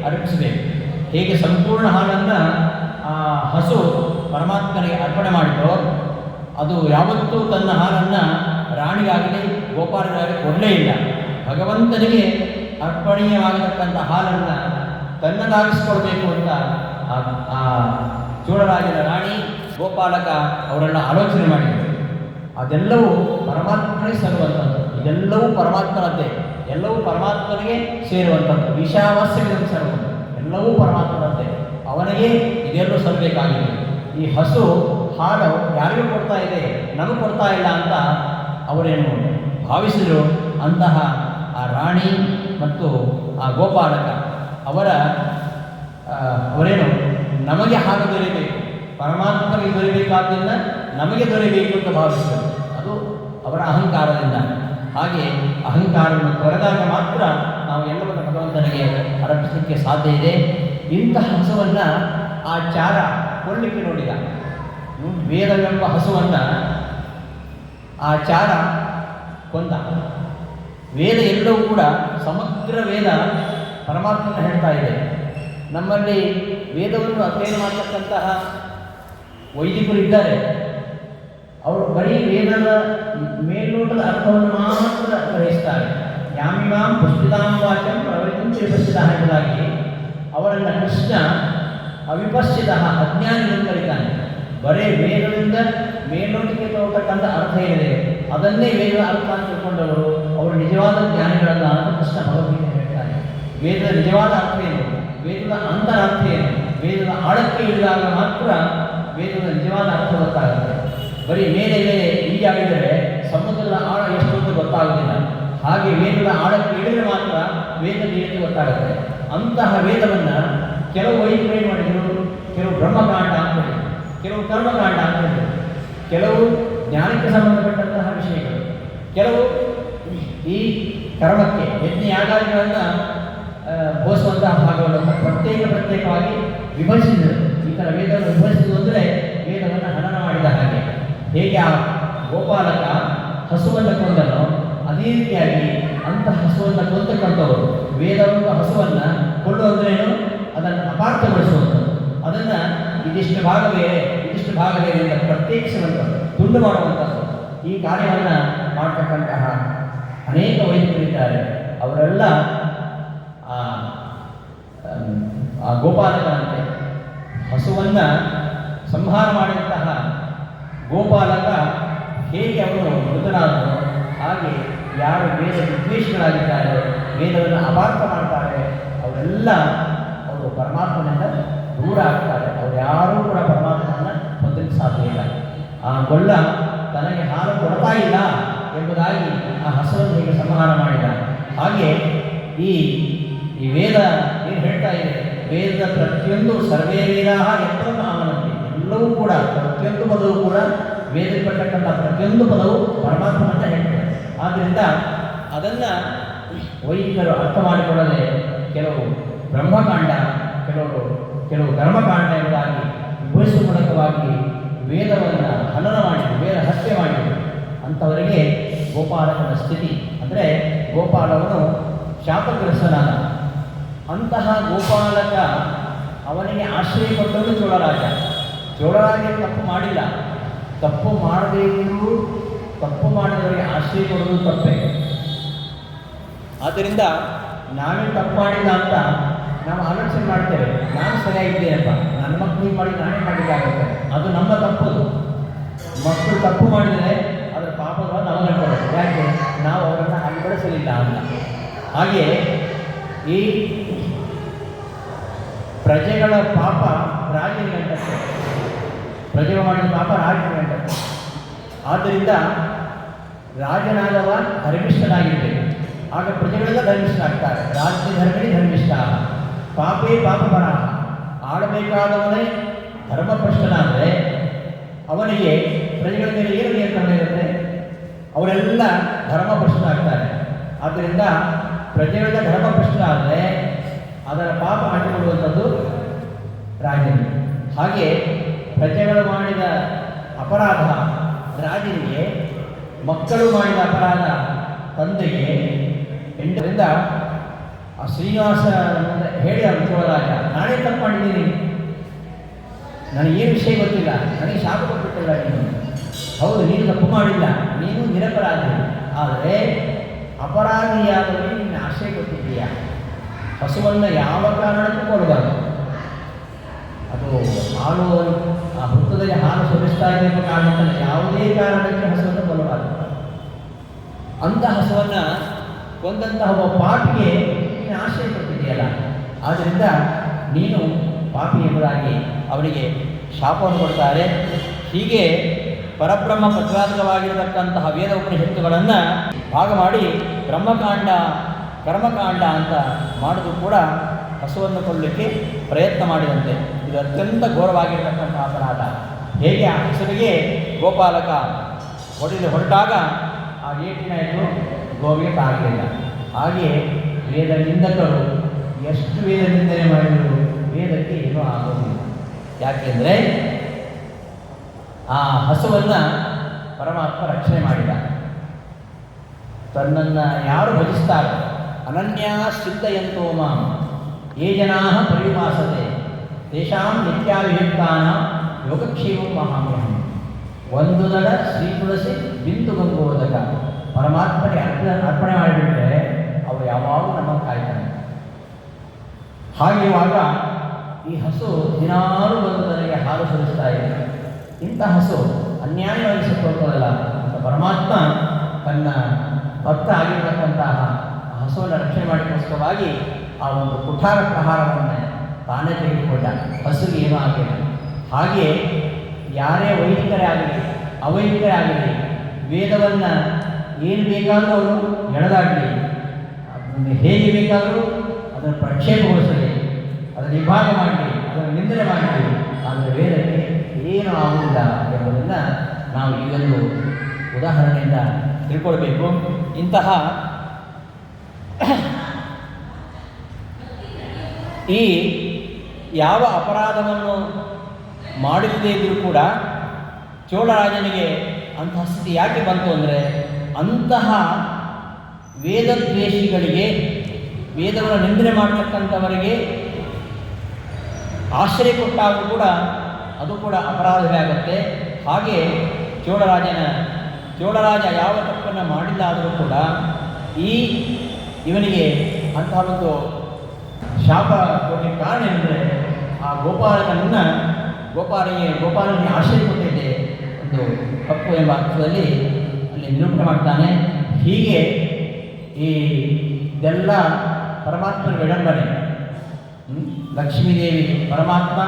ಅರ್ಪಿಸಬೇಕು. ಹೇಗೆ ಸಂಪೂರ್ಣ ಹಾಲನ್ನು ಆ ಹಸು ಪರಮಾತ್ಮನಿಗೆ ಅರ್ಪಣೆ ಮಾಡಿದೋ, ಅದು ಯಾವತ್ತೂ ತನ್ನ ಹಾಲನ್ನು ರಾಣಿಗಾಗಲಿ ಗೋಪಾಲನಾಗಲಿ ಕೊಡಲೇ ಇಲ್ಲ. ಭಗವಂತನಿಗೆ ಅರ್ಪಣೀಯವಾಗಿರತಕ್ಕಂಥ ಹಾಲನ್ನು ತನ್ನದಾಗಿಸ್ಕೊಳ್ಬೇಕು ಅಂತ ಆ ಚೋಳರಾಜನ ರಾಣಿ, ಗೋಪಾಲಕ ಅವರೆಲ್ಲ ಆಲೋಚನೆ ಮಾಡಿದರು. ಅದೆಲ್ಲವೂ ಪರಮಾತ್ಮನಿಗೆ ಸಲ್ಲುವಂಥದ್ದು. ಇದೆಲ್ಲವೂ ಪರಮಾತ್ಮನದ್ದೇ, ಎಲ್ಲವೂ ಪರಮಾತ್ಮನಿಗೆ ಸೇರುವಂಥದ್ದು. ಈಶಾವಾಸ್ಯವಿದಂ ಸರ್ವಂ, ಎಲ್ಲವೂ ಪರಮಾತ್ಮನದ್ದೇ, ಅವನಿಗೆ ಇದೆಲ್ಲೂ ಸಲ್ಲಬೇಕಾಗಿದೆ. ಈ ಹಸು ಹಾಲು ಯಾರಿಗೂ ಕೊಡ್ತಾ ಇದೆ, ನಮಗೆ ಕೊಡ್ತಾ ಇಲ್ಲ ಅಂತ ಅವರೇನು ಭಾವಿಸಿದರು. ಅಂತಹ ಆ ರಾಣಿ ಮತ್ತು ಆ ಗೋಪಾಲಕ ಅವರೇನು ನಮಗೆ ಹಾಲು ದೊರೆಯಬೇಕು, ಪರಮಾತ್ಮಗೆ ದೊರೆಯಬೇಕಾದ್ದನ್ನು ನಮಗೆ ದೊರೆಯಬೇಕು ಅಂತ ಭಾವಿಸಿದರು. ಅದು ಅವರ ಅಹಂಕಾರದಿಂದ. ಹಾಗೆ ಅಹಂಕಾರವನ್ನು ತೊರೆದಾಗ ಮಾತ್ರ ನಾವು ಎಲ್ಲವನ್ನು ಭಗವಂತನಿಗೆ ಅರ್ಪಿಸಲಿಕ್ಕೆ ಸಾಧ್ಯ ಇದೆ. ಇಂತಹ ಹಸುವನ್ನು ಆ ಚಾರ ಕೊಡಲಿಕ್ಕೆ ನೋಡಿದ. ವೇದವೆಂಬ ಹಸುವನ್ನು ಆ ಚಾರ ಕೊಂದ. ವೇದ ಎಲ್ಲವೂ ಕೂಡ ಸಮಗ್ರ ವೇದ ಪರಮಾತ್ಮನ ಹೇಳ್ತಾ ಇದೆ. ನಮ್ಮಲ್ಲಿ ವೇದವನ್ನು ಅಧ್ಯಯನ ಮಾಡತಕ್ಕಂತಹ ವೈದಿಕರು ಇದ್ದಾರೆ. ಅವರು ಬರೀ ವೇದದ ಮೇಲ್ನೋಟದ ಅರ್ಥವನ್ನು ಮಾತ್ರ ಗ್ರಹಿಸ್ತಾರೆ. ಯಾಮಿಮಾಂ ಪುಷ್ಪಿತಾಂ ವಾಚಂ ಪ್ರವೃತ್ತಿಂ ವಿಪಶ್ಚಿತ ಎಂಬುದಾಗಿ ಅವರನ್ನು ಕೃಷ್ಣ ಅವಿಪಶ್ಚಿತ ಅಜ್ಞಾನಿ ಎಂದು ಕರೀತಾನೆ. ಬರೇ ವೇದದಿಂದ ಮೇಲ್ನೋಟಕ್ಕೆ ತಗೊಳ್ತಕ್ಕಂಥ ಅರ್ಥ ಏನಿದೆ ಅದನ್ನೇ ವೇದದ ಅರ್ಥ ಅಂತ ತಿಳ್ಕೊಂಡವರು ಅವರು ನಿಜವಾದ ಜ್ಞಾನಿಗಳಲ್ಲ ಅಂತ ಕೃಷ್ಣ ಭಗವದ್ಗೀತೆ ಹೇಳ್ತಾರೆ. ವೇದದ ನಿಜವಾದ ಅರ್ಥ ಏನು, ವೇದದ ಅಂತರಾರ್ಥ ಏನು, ವೇದದ ಆಳಕ್ಕೆ ಇಳಿದಾಗ ಮಾತ್ರ ವೇದದ ನಿಜವಾದ ಅರ್ಥ ಗೊತ್ತಾಗುತ್ತೆ. ಬರೀ ಮೇಲೆ ಈಜಾಗಿದ್ದರೆ ಸಮುದ್ರದ ಆಳ ಎಷ್ಟು ಅಂತ ಗೊತ್ತಾಗೋದಿಲ್ಲ. ಹಾಗೆ ವೇದದ ಆಳಕ್ಕೆ ಇಳಿದರೆ ಮಾತ್ರ ವೇದದ ರೀತಿ ಗೊತ್ತಾಗುತ್ತೆ. ಅಂತಹ ವೇದವನ್ನು ಕೆಲವು ವೈದಿಕರು ಏನು ಮಾಡಿದರು, ಕೆಲವು ಬ್ರಹ್ಮಕಾಂಡ ಅಂತ ಹೇಳಿದರು, ಕೆಲವು ಕರ್ಮಕಾಂಡ ಅಂತ ಹೇಳಿದರು, ಕೆಲವು ಜ್ಞಾನಕ್ಕೆ ಸಂಬಂಧಪಟ್ಟಂತಹ ವಿಷಯಗಳು, ಕೆಲವು ಈ ಕರ್ಮಕ್ಕೆ ಯಜ್ಞ ಯಾಗಾದಿಗಳನ್ನು ಬೋಸುವಂತಹ ಭಾಗಗಳನ್ನು ಪ್ರತ್ಯೇಕವಾಗಿ ವಿಭಜಿಸಿದರು. ಈ ಥರ ವೇದವನ್ನು ವಿಭಜಿಸಿದ್ದು ಅಂದರೆ ವೇದವನ್ನು ಹನನ ಮಾಡಿದ ಹಾಗೆ. ಹೇಗೆ ಆ ಗೋಪಾಲಕ ಹಸುವನ್ನು ಕೊಂದನೋ ಅದೇ ರೀತಿಯಾಗಿ ಅಂತಹ ಹಸುವನ್ನು ಕೊಂದಕ್ಕಂಥವರು ವೇದವನ್ನು ಹಸುವನ್ನು ಕೊಳ್ಳುವುದೇನು, ಅದನ್ನು ಅಪಾರ್ಥಗೊಳಿಸುವಂಥದ್ದು, ಅದನ್ನು ಇದಿಷ್ಟು ಭಾಗ ಬೇರೆ ಇದಿಷ್ಟು ಭಾಗ ಬೇರೆ ಅಂತ ಪ್ರತ್ಯೇಕಿಸುವಂಥದ್ದು, ತುಂಡು ಮಾಡುವಂಥದ್ದು. ಈ ಕಾರ್ಯವನ್ನು ಮಾಡತಕ್ಕಂತಹ ಅನೇಕ ವೈದಿಕರಿದ್ದಾರೆ. ಅವರೆಲ್ಲ ಆ ಗೋಪಾಲಕನಂತೆ ಹಸುವನ್ನು ಸಂಹಾರ ಮಾಡಿದಂತಹ ಗೋಪಾಲಕ ಹೇಗೆ ಅವರು ಮೃತನಾದನು, ಹಾಗೆ ಯಾರು ವೇದ ವಿದ್ವೇಷಗಳಾಗಿದ್ದಾರೆ, ವೇದವನ್ನು ಅಪಾರ್ಥ ಮಾಡ್ತಾರೆ, ಅವರೆಲ್ಲ ಅವರು ಪರಮಾತ್ಮನಿಂದ ದೂರ ಆಗ್ತಾರೆ. ಅವರು ಯಾರೂ ಕೂಡ ಪರಮಾತ್ಮನ ಹೊಂದಲಿಕ್ಕೆ ಸಾಧ್ಯ ಇಲ್ಲ. ಆ ಗೊಲ್ಲ ತನಗೆ ಹಾಲು ಕೊಡ್ತಾ ಇಲ್ಲ ಎಂಬುದಾಗಿ ಆ ಹಸುವನ್ನು ಹೀಗೆ ಸಂಹಾರ ಮಾಡಿದ. ಹಾಗೆ ಈ ವೇದ ಏನು ಹೇಳ್ತಾ ಇದೆ, ವೇದದ ಪ್ರತಿಯೊಂದು ಸರ್ವೇ ವೇದ ಎತ್ತರನ್ನು ಅವನಂತೆ ಎಲ್ಲವೂ ಕೂಡ ಪ್ರತಿಯೊಂದು ಪದವು ಕೂಡ ವೇದಪಟ್ಟಕ್ಕಂಥ ಪ್ರತಿಯೊಂದು ಪದವು ಪರಮಾತ್ಮನನ್ನ ಹೇಳ್ತಾರೆ. ಆದ್ದರಿಂದ ಅದನ್ನು ವೈದಿಕರು ಅರ್ಥ ಮಾಡಿಕೊಳ್ಳದೆ ಕೆಲವು ಬ್ರಹ್ಮಕಾಂಡ, ಕೆಲವು ಕರ್ಮಕಾಂಡ ಎಂಬುದಾಗಿ ವಿಭಜಿಸುವ ಮೂಲಕವಾಗಿ ವೇದವನ್ನು ಹನನ ಮಾಡಿದರು, ವೇದ ಹತ್ಯೆ ಮಾಡಿದರು. ಅಂಥವರಿಗೆ ಗೋಪಾಲಕನ ಸ್ಥಿತಿ ಅಂದರೆ ಗೋಪಾಲವನು ಶಾಪಗ್ರಸ್ತನಾದ. ಅಂತಹ ಗೋಪಾಲಕ ಅವನಿಗೆ ಆಶ್ರಯ ಕೊಟ್ಟವನು ಚೋಳರಾಜ. ಚೋಳರಾಜ ತಪ್ಪು ಮಾಡಿಲ್ಲ, ತಪ್ಪು ಮಾಡದೇ ಇದ್ದರೂ ತಪ್ಪು ಮಾಡಿದವರಿಗೆ ಆಶ್ರಯ ಕೊಡೋದು ತಪ್ಪೇ. ಆದ್ದರಿಂದ ನಾವೇ ತಪ್ಪು ಮಾಡಿಲ್ಲ ಅಂತ ನಾವು ಆಲೋಚನೆ ಮಾಡ್ತೇವೆ, ನಾನು ಸರಿಯಾಗಿದ್ದೇನಪ್ಪ, ನನ್ನ ಮಕ್ಕಳು ಮಾಡಿ ನಾನೇ ಮಾಡಲಿಕ್ಕಾಗುತ್ತೆ, ಅದು ನಮ್ಮ ತಪ್ಪದು. ಮಕ್ಕಳು ತಪ್ಪು ಮಾಡಿದರೆ ಅದರ ಪಾಪಗಳು ನಾವು ನಡ್ಕೊಳ್ಳೋದು, ಯಾಕೆ ನಾವು ಅವರನ್ನು ಅಲ್ಲಿ ಬೆಳೆಸಲಿಲ್ಲ ಅಂತ. ಹಾಗೆ ಈ ಪ್ರಜೆಗಳ ಪಾಪ ರಾಜನಿಗೆ ಅಂಟತ್ತೆ, ಪ್ರಜೆಗಳು ಮಾಡಿದ ಪಾಪ ರಾಜನಿಗೆ ಅಂಟತ್ತೆ. ಆದ್ದರಿಂದ ರಾಜನಾದವ ಧರ್ಮಿಷ್ಠನಾಗಿರ್ಬೇಕು, ಆಗ ಪ್ರಜೆಗಳೆಲ್ಲ ಧರ್ಮಿಷ್ಠರಾಗ್ತಾರೆ. ರಾಜ್ಯ ಧರ್ಮಿ ಧರ್ಮಿಷ್ಠ ಪಾಪೇ ಪಾಪಪರ. ಆಡಬೇಕಾದವನೇ ಧರ್ಮಭ್ರಷ್ಟನಾದರೆ ಅವನಿಗೆ ಪ್ರಜೆಗಳ ಮೇಲೆ ಏನು ನಿಯಂತ್ರಣ ಇರುತ್ತೆ? ಅವರೆಲ್ಲ ಧರ್ಮಭ್ರಷ್ಟರಾಗ್ತಾರೆ. ಆದ್ದರಿಂದ ಪ್ರಜೆಗಳ ಧರ್ಮಭ್ರಷ್ಟರಾದರೆ ಅದರ ಪಾಪ ಅಂಟಿಕೊಳ್ಳುವಂಥದ್ದು ರಾಜನಿಗೆ. ಹಾಗೆ ಪ್ರಜೆಗಳು ಮಾಡಿದ ಅಪರಾಧ ರಾಜನಿಗೆ, ಮಕ್ಕಳು ಮಾಡಿದ ಅಪರಾಧ ತಂದೆಗೆ. ಎಂಟರಿಂದ ಆ ಶ್ರೀನಿವಾಸ ಹೇಳಿ ಅವನು ಚೋಳರಾಜ, ನಾನೇ ತಪ್ಪು ಮಾಡಿದ್ದೀನಿ, ನನಗೇನು ವಿಷಯ ಗೊತ್ತಿಲ್ಲ, ನನಗೆ ಶಾಪ ಕೊಟ್ಟಿಲ್ಲ ನೀನು. ಹೌದು, ನೀನು ತಪ್ಪು ಮಾಡಿಲ್ಲ, ನೀನು ನಿರಪರಾಧಿ. ಆದರೆ ಅಪರಾಧಿಯಾದವರಿಗೆ ನೀನು ಆಶ್ರಯ ಕೊಟ್ಟಿದ್ದೀಯ. ಹಸುವನ್ನು ಯಾವ ಕಾರಣಕ್ಕೂ ಕೊಡಬಾರ್ದು. ಅದು ಹಾಲು, ಆ ಹುತ್ತದಲ್ಲಿ ಹಾಲು ಸುರಿಸ್ತಾ ಇದ್ದ ಕಾರಣಕ್ಕಲ್ಲ, ಯಾವುದೇ ಕಾರಣಕ್ಕೆ ಹಸುವನ್ನು ಕೊಲ್ಲಬಾರದು. ಅಂಥ ಹಸುವನ್ನು ಕೊಂದಂತಹ ಒಬ್ಬ ಪಾಪಿಗೆ ನೀನು ಆಶ್ರಯ ಕೊಟ್ಟಿದೆಯಲ್ಲ, ಆದ್ದರಿಂದ ನೀನು ಪಾಪಿ ಎಂಬುದಾಗಿ ಅವನಿಗೆ ಶಾಪವನ್ನು ಕೊಡ್ತಾರೆ. ಹೀಗೆ ಪರಬ್ರಹ್ಮ ಪ್ರತಿಪಾದಕವಾಗಿರತಕ್ಕಂತಹ ವೇದ ಉಪನಿಷತ್ತುಗಳನ್ನು ಭಾಗ ಮಾಡಿ ಬ್ರಹ್ಮಕಾಂಡ ಕರ್ಮಕಾಂಡ ಅಂತ ಮಾಡೋದು ಕೂಡ ಹಸುವನ್ನು ಕೊಲ್ಲಲಿಕ್ಕೆ ಪ್ರಯತ್ನ ಮಾಡಿದಂತೆ. ಇದು ಅತ್ಯಂತ ಘೋರವಾಗಿರತಕ್ಕಂಥ ಅಪರಾಧ. ಹೇಗೆ ಆ ಹಸುವಿಗೆ ಗೋಪಾಲಕ ಹೊರಟಾಗ ಆ ಏಟಿನ ಎದ್ದು ಗೋವಿಗೆ ತಾಗಲಿಲ್ಲ. ಹಾಗೆಯೇ ವೇದ ನಿಂದಕರು ಎಷ್ಟು ವೇದ ನಿಂದನೆ ಮಾಡಿದರು, ವೇದಕ್ಕೆ ಏನೂ ಆಗೋದಿಲ್ಲ. ಯಾಕೆಂದರೆ ಆ ಹಸುವನ್ನು ಪರಮಾತ್ಮ ರಕ್ಷಣೆ ಮಾಡಿದ. ತನ್ನನ್ನು ಯಾರು ಭಜಿಸ್ತಾರೋ ಅನನ್ಯಾ ಚಿಂತೆಯಂತೋ ಮಾಂ ಯೇ ಜನಾ ಪರಿಭಾಸತೆ ತೇಷಾಂ ನಿತ್ಯಾಭಿಯುಕ್ತಾನ ಯೋಗಕ್ಷೇಮಂ ಮಹಾಮ್ಯಹಂ. ಒಂದು ದಡ ಶ್ರೀ ತುಳಸಿ ಬಿಂದು ಗಂಗೋದಕ ಪರಮಾತ್ಮನಿಗೆ ಅರ್ಪಣೆ ಮಾಡಿಬಿಟ್ರೆ ಅವರು ಯಾವಾಗಲೂ ನಮ್ಮನ್ನು ಕಾಯ್ತಾನೆ. ಹಾಗಿರುವಾಗ ಈ ಹಸು ದಿನಾಲೂ ಬಂದು ನನಗೆ ಹಾಲು ಸುರಿಸ್ತಾ ಇದೆ. ಇಂಥ ಹಸು ಅನ್ಯಾಯವಾಗಿ ಸತ್ತೋಗ್ತದಲ್ಲ ಅಂತ ಪರಮಾತ್ಮ ತನ್ನ ಭಕ್ತ ಆಗಿರತಕ್ಕಂತಹ ಹಸುವನ್ನು ರಕ್ಷಣೆ ಮಾಡಿಕೋಸ್ಕರವಾಗಿ ಆ ಒಂದು ಕುಠಾರ ಪ್ರಹಾರವನ್ನು ತಾನೇ ತೆಗೆದುಕೊಂಡ. ಹಸುಗೆ ಏನೂ ಆಗಿಲ್ಲ. ಹಾಗೆ ಯಾರೇ ವೈದಿಕರೇ ಆಗಲಿ ಅವೈದಿಕರೇ ಆಗಲಿ ವೇದವನ್ನು ಏನು ಬೇಕಾದರೂ ಅವರು ಎಳೆದಾಡಲಿ, ಅದನ್ನು ಹೇಗೆ ಬೇಕಾದರೂ ಅದನ್ನು ಪ್ರಕ್ಷೇಪಗೊಳಿಸಲಿ, ಅದನ್ನು ವಿಭಾಗ ಮಾಡಲಿ, ಅದನ್ನು ನಿಂದನೆ ಮಾಡಲಿ, ಆದರೆ ವೇದಕ್ಕೆ ಏನೂ ಆಗುವುದಿಲ್ಲ ಎಂಬುದನ್ನು ನಾವು ಈ ಒಂದು ಉದಾಹರಣೆಯಿಂದ ತಿಳ್ಕೊಳ್ಬೇಕು. ಇಂತಹ ಈ ಯಾವ ಅಪರಾಧವನ್ನು ಮಾಡಿಲ್ಲದೇ ಇದ್ದರೂ ಕೂಡ ಚೋಳರಾಜನಿಗೆ ಅಂತಹ ಸ್ಥಿತಿ ಯಾಕೆ ಬಂತು ಅಂದರೆ, ಅಂತಹ ವೇದದ್ವೇಷಿಗಳಿಗೆ, ವೇದವನ್ನು ನಿಂದನೆ ಮಾಡತಕ್ಕಂಥವರಿಗೆ ಆಶ್ರಯ ಕೊಟ್ಟಾದರೂ ಕೂಡ ಅದು ಕೂಡ ಅಪರಾಧವೇ ಆಗುತ್ತೆ. ಹಾಗೆ ಚೋಳರಾಜ ಯಾವ ತಪ್ಪನ್ನು ಮಾಡಿಲ್ಲ ಆದರೂ ಕೂಡ ಇವನಿಗೆ ಅಂತಹ ಒಂದು ಶಾಪ ಕೊಡಲಿಕ್ಕೆ ಕಾರಣ ಎಂದರೆ ಆ ಗೋಪಾಲನಿಗೆ ಆಶ್ರಯ ಕೊಟ್ಟಿದ್ದೆ ಒಂದು ತಪ್ಪು ಎಂಬ ಅರ್ಥದಲ್ಲಿ ಅಲ್ಲಿ ನಿರೂಪಣೆ ಮಾಡ್ತಾನೆ. ಹೀಗೆ ಈ ಇದೆಲ್ಲ ಪರಮಾತ್ಮನ ವಿಡಂಬನೆ. ಲಕ್ಷ್ಮೀದೇವಿ ಪರಮಾತ್ಮ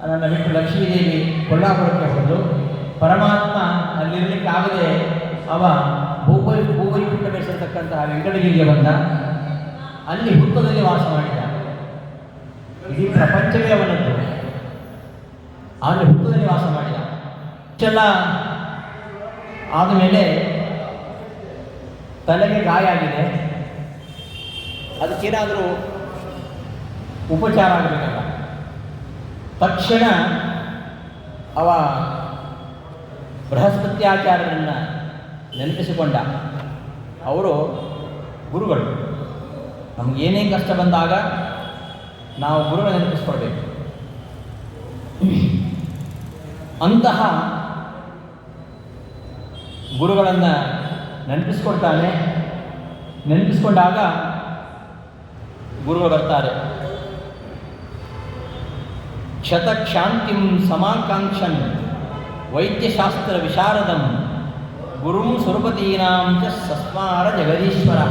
ನನ್ನ ಬಿಟ್ಟು ಲಕ್ಷ್ಮೀದೇವಿ ಕೊಲ್ಲಾಪುರಕ್ಕೆ ಹೋದು, ಪರಮಾತ್ಮ ಅಲ್ಲಿರಲಿಕ್ಕಾಗದೆ ಅವ ಭೂವೈಕುಂಠ ಬೆಳೆಸಿರ್ತಕ್ಕಂತಹ ವೆಂಕಟಗಿರಿಗೆ ಬಂದ, ಅಲ್ಲಿ ಹುತ್ತದಲ್ಲಿ ವಾಸ ಮಾಡಿದ. ಇಡೀ ಪ್ರಪಂಚವೇ ಅವನದ್ದು, ಅಲ್ಲಿ ಹುತ್ತದಲ್ಲಿ ವಾಸ ಮಾಡಿದ. ಇಷ್ಟೆಲ್ಲ ಆದಮೇಲೆ ತಲೆಗೆ ಗಾಯ ಆಗಿದೆ, ಅದಕ್ಕೇನಾದರೂ ಉಪಚಾರ ಆಗಬೇಕಲ್ಲ. ತಕ್ಷಣ ಅವ ಬೃಹಸ್ಪತ್ಯಾಚಾರ್ಯರನ್ನು ನೆನಪಿಸಿಕೊಂಡ. ಅವರು ಗುರುಗಳು, ನಮಗೇನೇ ಕಷ್ಟ ಬಂದಾಗ ನಾವು ಗುರುಗಳ ನೆನಪಿಸ್ಕೊಳ್ಬೇಕು. ಅಂತಹ ಗುರುಗಳನ್ನು ನೆನಪಿಸ್ಕೊಳ್ತಾನೆ. ನೆನಪಿಸ್ಕೊಂಡಾಗ ಗುರುಗಳು ಬರ್ತಾರೆ. ಕ್ಷತಕ್ಷಾಂತಿಂ ಸಮಾಕಾಂಕ್ಷನ್ ವೈದ್ಯಶಾಸ್ತ್ರ ವಿಶಾರದಂ ಗುರುಂ ಸುರಪತೀನಾಂ ಚ ಸಸ್ಮಾರ ಜಗದೀಶ್ವರ.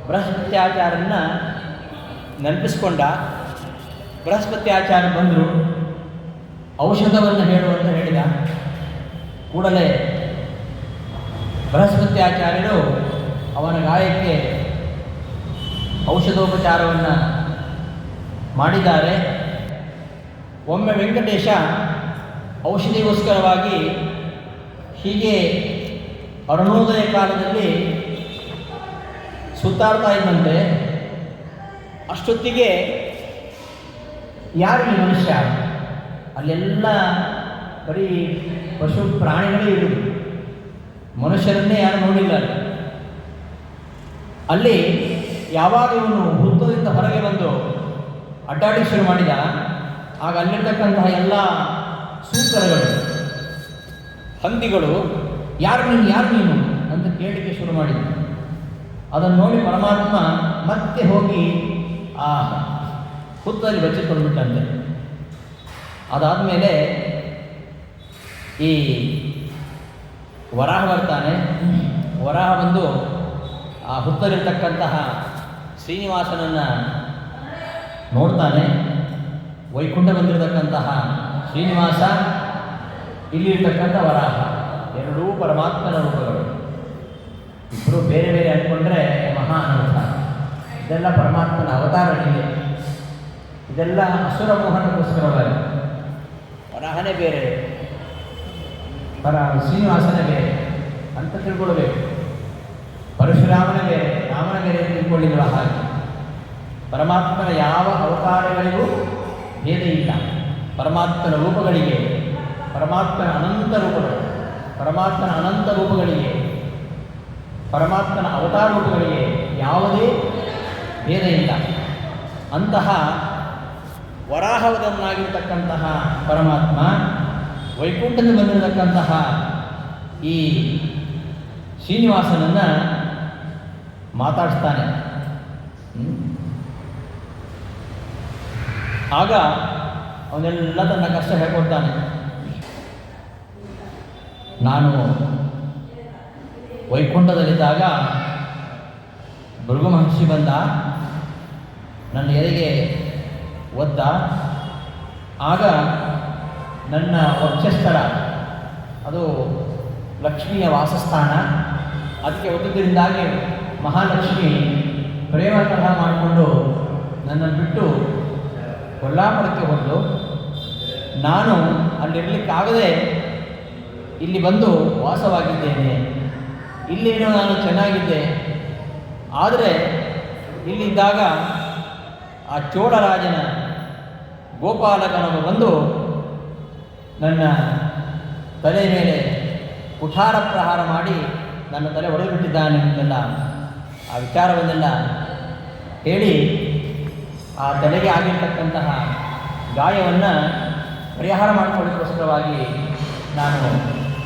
ಬೃಹಸ್ಪತ್ಯಾಚಾರ್ಯರನ್ನ ನೆನಪಿಸ್ಕೊಂಡ. ಬೃಹಸ್ಪತ್ಯಾಚಾರ್ಯ ಬಂದರು, ಔಷಧವನ್ನು ಹೇಳು ಅಂತ ಹೇಳಿದ. ಕೂಡಲೇ ಬೃಹಸ್ಪತ್ಯಾಚಾರ್ಯರು ಅವನ ಗಾಯಕ್ಕೆ ಔಷಧೋಪಚಾರವನ್ನು ಮಾಡಿದ್ದಾರೆ. ಒಮ್ಮೆ ವೆಂಕಟೇಶ ಔಷಧಿಗೋಸ್ಕರವಾಗಿ ಹೀಗೆ ಅರುಣೋದಯ ಕಾಲದಲ್ಲಿ ಸುತ್ತಾಡ್ತಾ ಇದ್ದಂತೆ. ಅಷ್ಟೊತ್ತಿಗೆ ಯಾರು ಈ ಮನುಷ್ಯ? ಅಲ್ಲೆಲ್ಲ ಬರೀ ಪಶು ಪ್ರಾಣಿಗಳೇ ಇರುವುದು, ಮನುಷ್ಯರನ್ನೇ ಯಾರು ನೋಡಿಲ್ಲ. ಅಲ್ಲಿ ಯಾವಾಗ ಇವನು ವೃತ್ತದಿಂದ ಹೊರಗೆ ಬಂದು ಅಡ್ಡಾಡಿ ಶುರು ಮಾಡಿದ, ಆಗ ಅಲ್ಲಿರ್ತಕ್ಕಂತಹ ಎಲ್ಲ ಸೂಕರಗಳು, ಹಂದಿಗಳು ಯಾರು ನೀನು ಅಂತ ಕೇಳಲಿಕ್ಕೆ ಶುರು ಮಾಡಿದ. ಅದನ್ನು ನೋಡಿ ಪರಮಾತ್ಮ ಮತ್ತೆ ಹೋಗಿ ಆ ಹುತ್ತದಲ್ಲಿ ಬಚ್ಚಿಕೊಂಡ್ಬಿಟ್ಟಂತೆ. ಅದಾದಮೇಲೆ ಈ ವರಾಹ ಬರ್ತಾನೆ. ವರಾಹ ಬಂದು ಆ ಹುತ್ತಲಿರ್ತಕ್ಕಂತಹ ಶ್ರೀನಿವಾಸನನ್ನು ನೋಡ್ತಾನೆ. ವೈಕುಂಠ ಬಂದಿರತಕ್ಕಂತಹ ಶ್ರೀನಿವಾಸ, ಇಲ್ಲಿರ್ತಕ್ಕಂಥ ವರಾಹ, ಎರಡೂ ಪರಮಾತ್ಮನ ರೂಪಗಳು. ಇಬ್ಬರು ಬೇರೆ ಬೇರೆ ಅಂದ್ಕೊಂಡ್ರೆ ಮಹಾ ಅನರ್ಥ. ಇದೆಲ್ಲ ಪರಮಾತ್ಮನ ಅವತಾರ ಲೀಲೆ. ಇದೆಲ್ಲ ಅಸುರ ಮೋಹನಕ್ಕೋಸ್ಕರವಾಗಿ. ವರಾಹನೇ ಬೇರೆ, ಶ್ರೀನಿವಾಸನೇ ಬೇರೆ ಅಂತ ತಿಳ್ಕೊಳ್ಬೇಕು. ಪರಶುರಾಮನೇ ಬೇರೆ, ರಾಮನ ಬೇರೆ ತಿಳ್ಕೊಳ್ಳಿಲ್ಲ. ಹಾಗೆ ಪರಮಾತ್ಮನ ಯಾವ ಅವತಾರಗಳಿಗೂ ಭೇದ ಇಲ್ಲ. ಪರಮಾತ್ಮನ ರೂಪಗಳಿಗೆ, ಪರಮಾತ್ಮನ ಅನಂತ ರೂಪಗಳು, ಪರಮಾತ್ಮನ ಅನಂತ ರೂಪಗಳಿಗೆ, ಪರಮಾತ್ಮನ ಅವತಾರ ರೂಪಗಳಿಗೆ ಯಾವುದೇ ಭೇದ ಇಲ್ಲ. ಅಂತಹ ವರಾಹವದನ್ನಾಗಿರ್ತಕ್ಕಂತಹ ಪರಮಾತ್ಮ ವೈಕುಂಠದಿಂದ ಬಂದಿರತಕ್ಕಂತಹ ಈ ಶ್ರೀನಿವಾಸನನ್ನು ಮಾತಾಡಿಸ್ತಾನೆ. ಆಗ ಅವನೆಲ್ಲ ತನ್ನ ಕಷ್ಟ ಹೇಳ್ಕೊಡ್ತಾನೆ. ನಾನು ವೈಕುಂಠದಲ್ಲಿದ್ದಾಗ ಭೃಗು ಮಹರ್ಷಿ ಬಂದ, ನನ್ನ ಎದೆಗೆ ಒದ್ದ. ಆಗ ನನ್ನ ವಕ್ಷಸ್ಥಳ, ಅದು ಲಕ್ಷ್ಮಿಯ ವಾಸಸ್ಥಾನ, ಅದಕ್ಕೆ ಒದ್ದರಿಂದಾಗಿ ಮಹಾಲಕ್ಷ್ಮಿ ಪ್ರೇಮ ತರಹ ಮಾಡಿಕೊಂಡು ನನ್ನನ್ನು ಬಿಟ್ಟು ಕೊಲ್ಲಾಪುರಕ್ಕೆ ಹೋದಳು. ನಾನು ಅಲ್ಲಿರಲಿಕ್ಕಾಗದೆ ಇಲ್ಲಿ ಬಂದು ವಾಸವಾಗಿದ್ದೇನೆ. ಇಲ್ಲೇನೋ ನಾನು ಚೆನ್ನಾಗಿದ್ದೆ, ಆದರೆ ಇಲ್ಲಿದ್ದಾಗ ಆ ಚೋಳರಾಜನ ಗೋಪಾಲಕನವ ಬಂದು ನನ್ನ ತಲೆ ಮೇಲೆ ಕುಠಾರ ಪ್ರಹಾರ ಮಾಡಿ ನನ್ನ ತಲೆ ಒಡೆದು ಬಿಟ್ಟಿದ್ದಾನೆ ಅಂತೆಲ್ಲ ಆ ವಿಚಾರವನ್ನೆಲ್ಲ ಹೇಳಿ ಆ ತಲೆಗೆ ಆಗಿರ್ತಕ್ಕಂತಹ ಗಾಯವನ್ನು ಪರಿಹಾರ ಮಾಡಿಕೊಳ್ಳೋಕ್ಕೋಸ್ಕರವಾಗಿ ನಾನು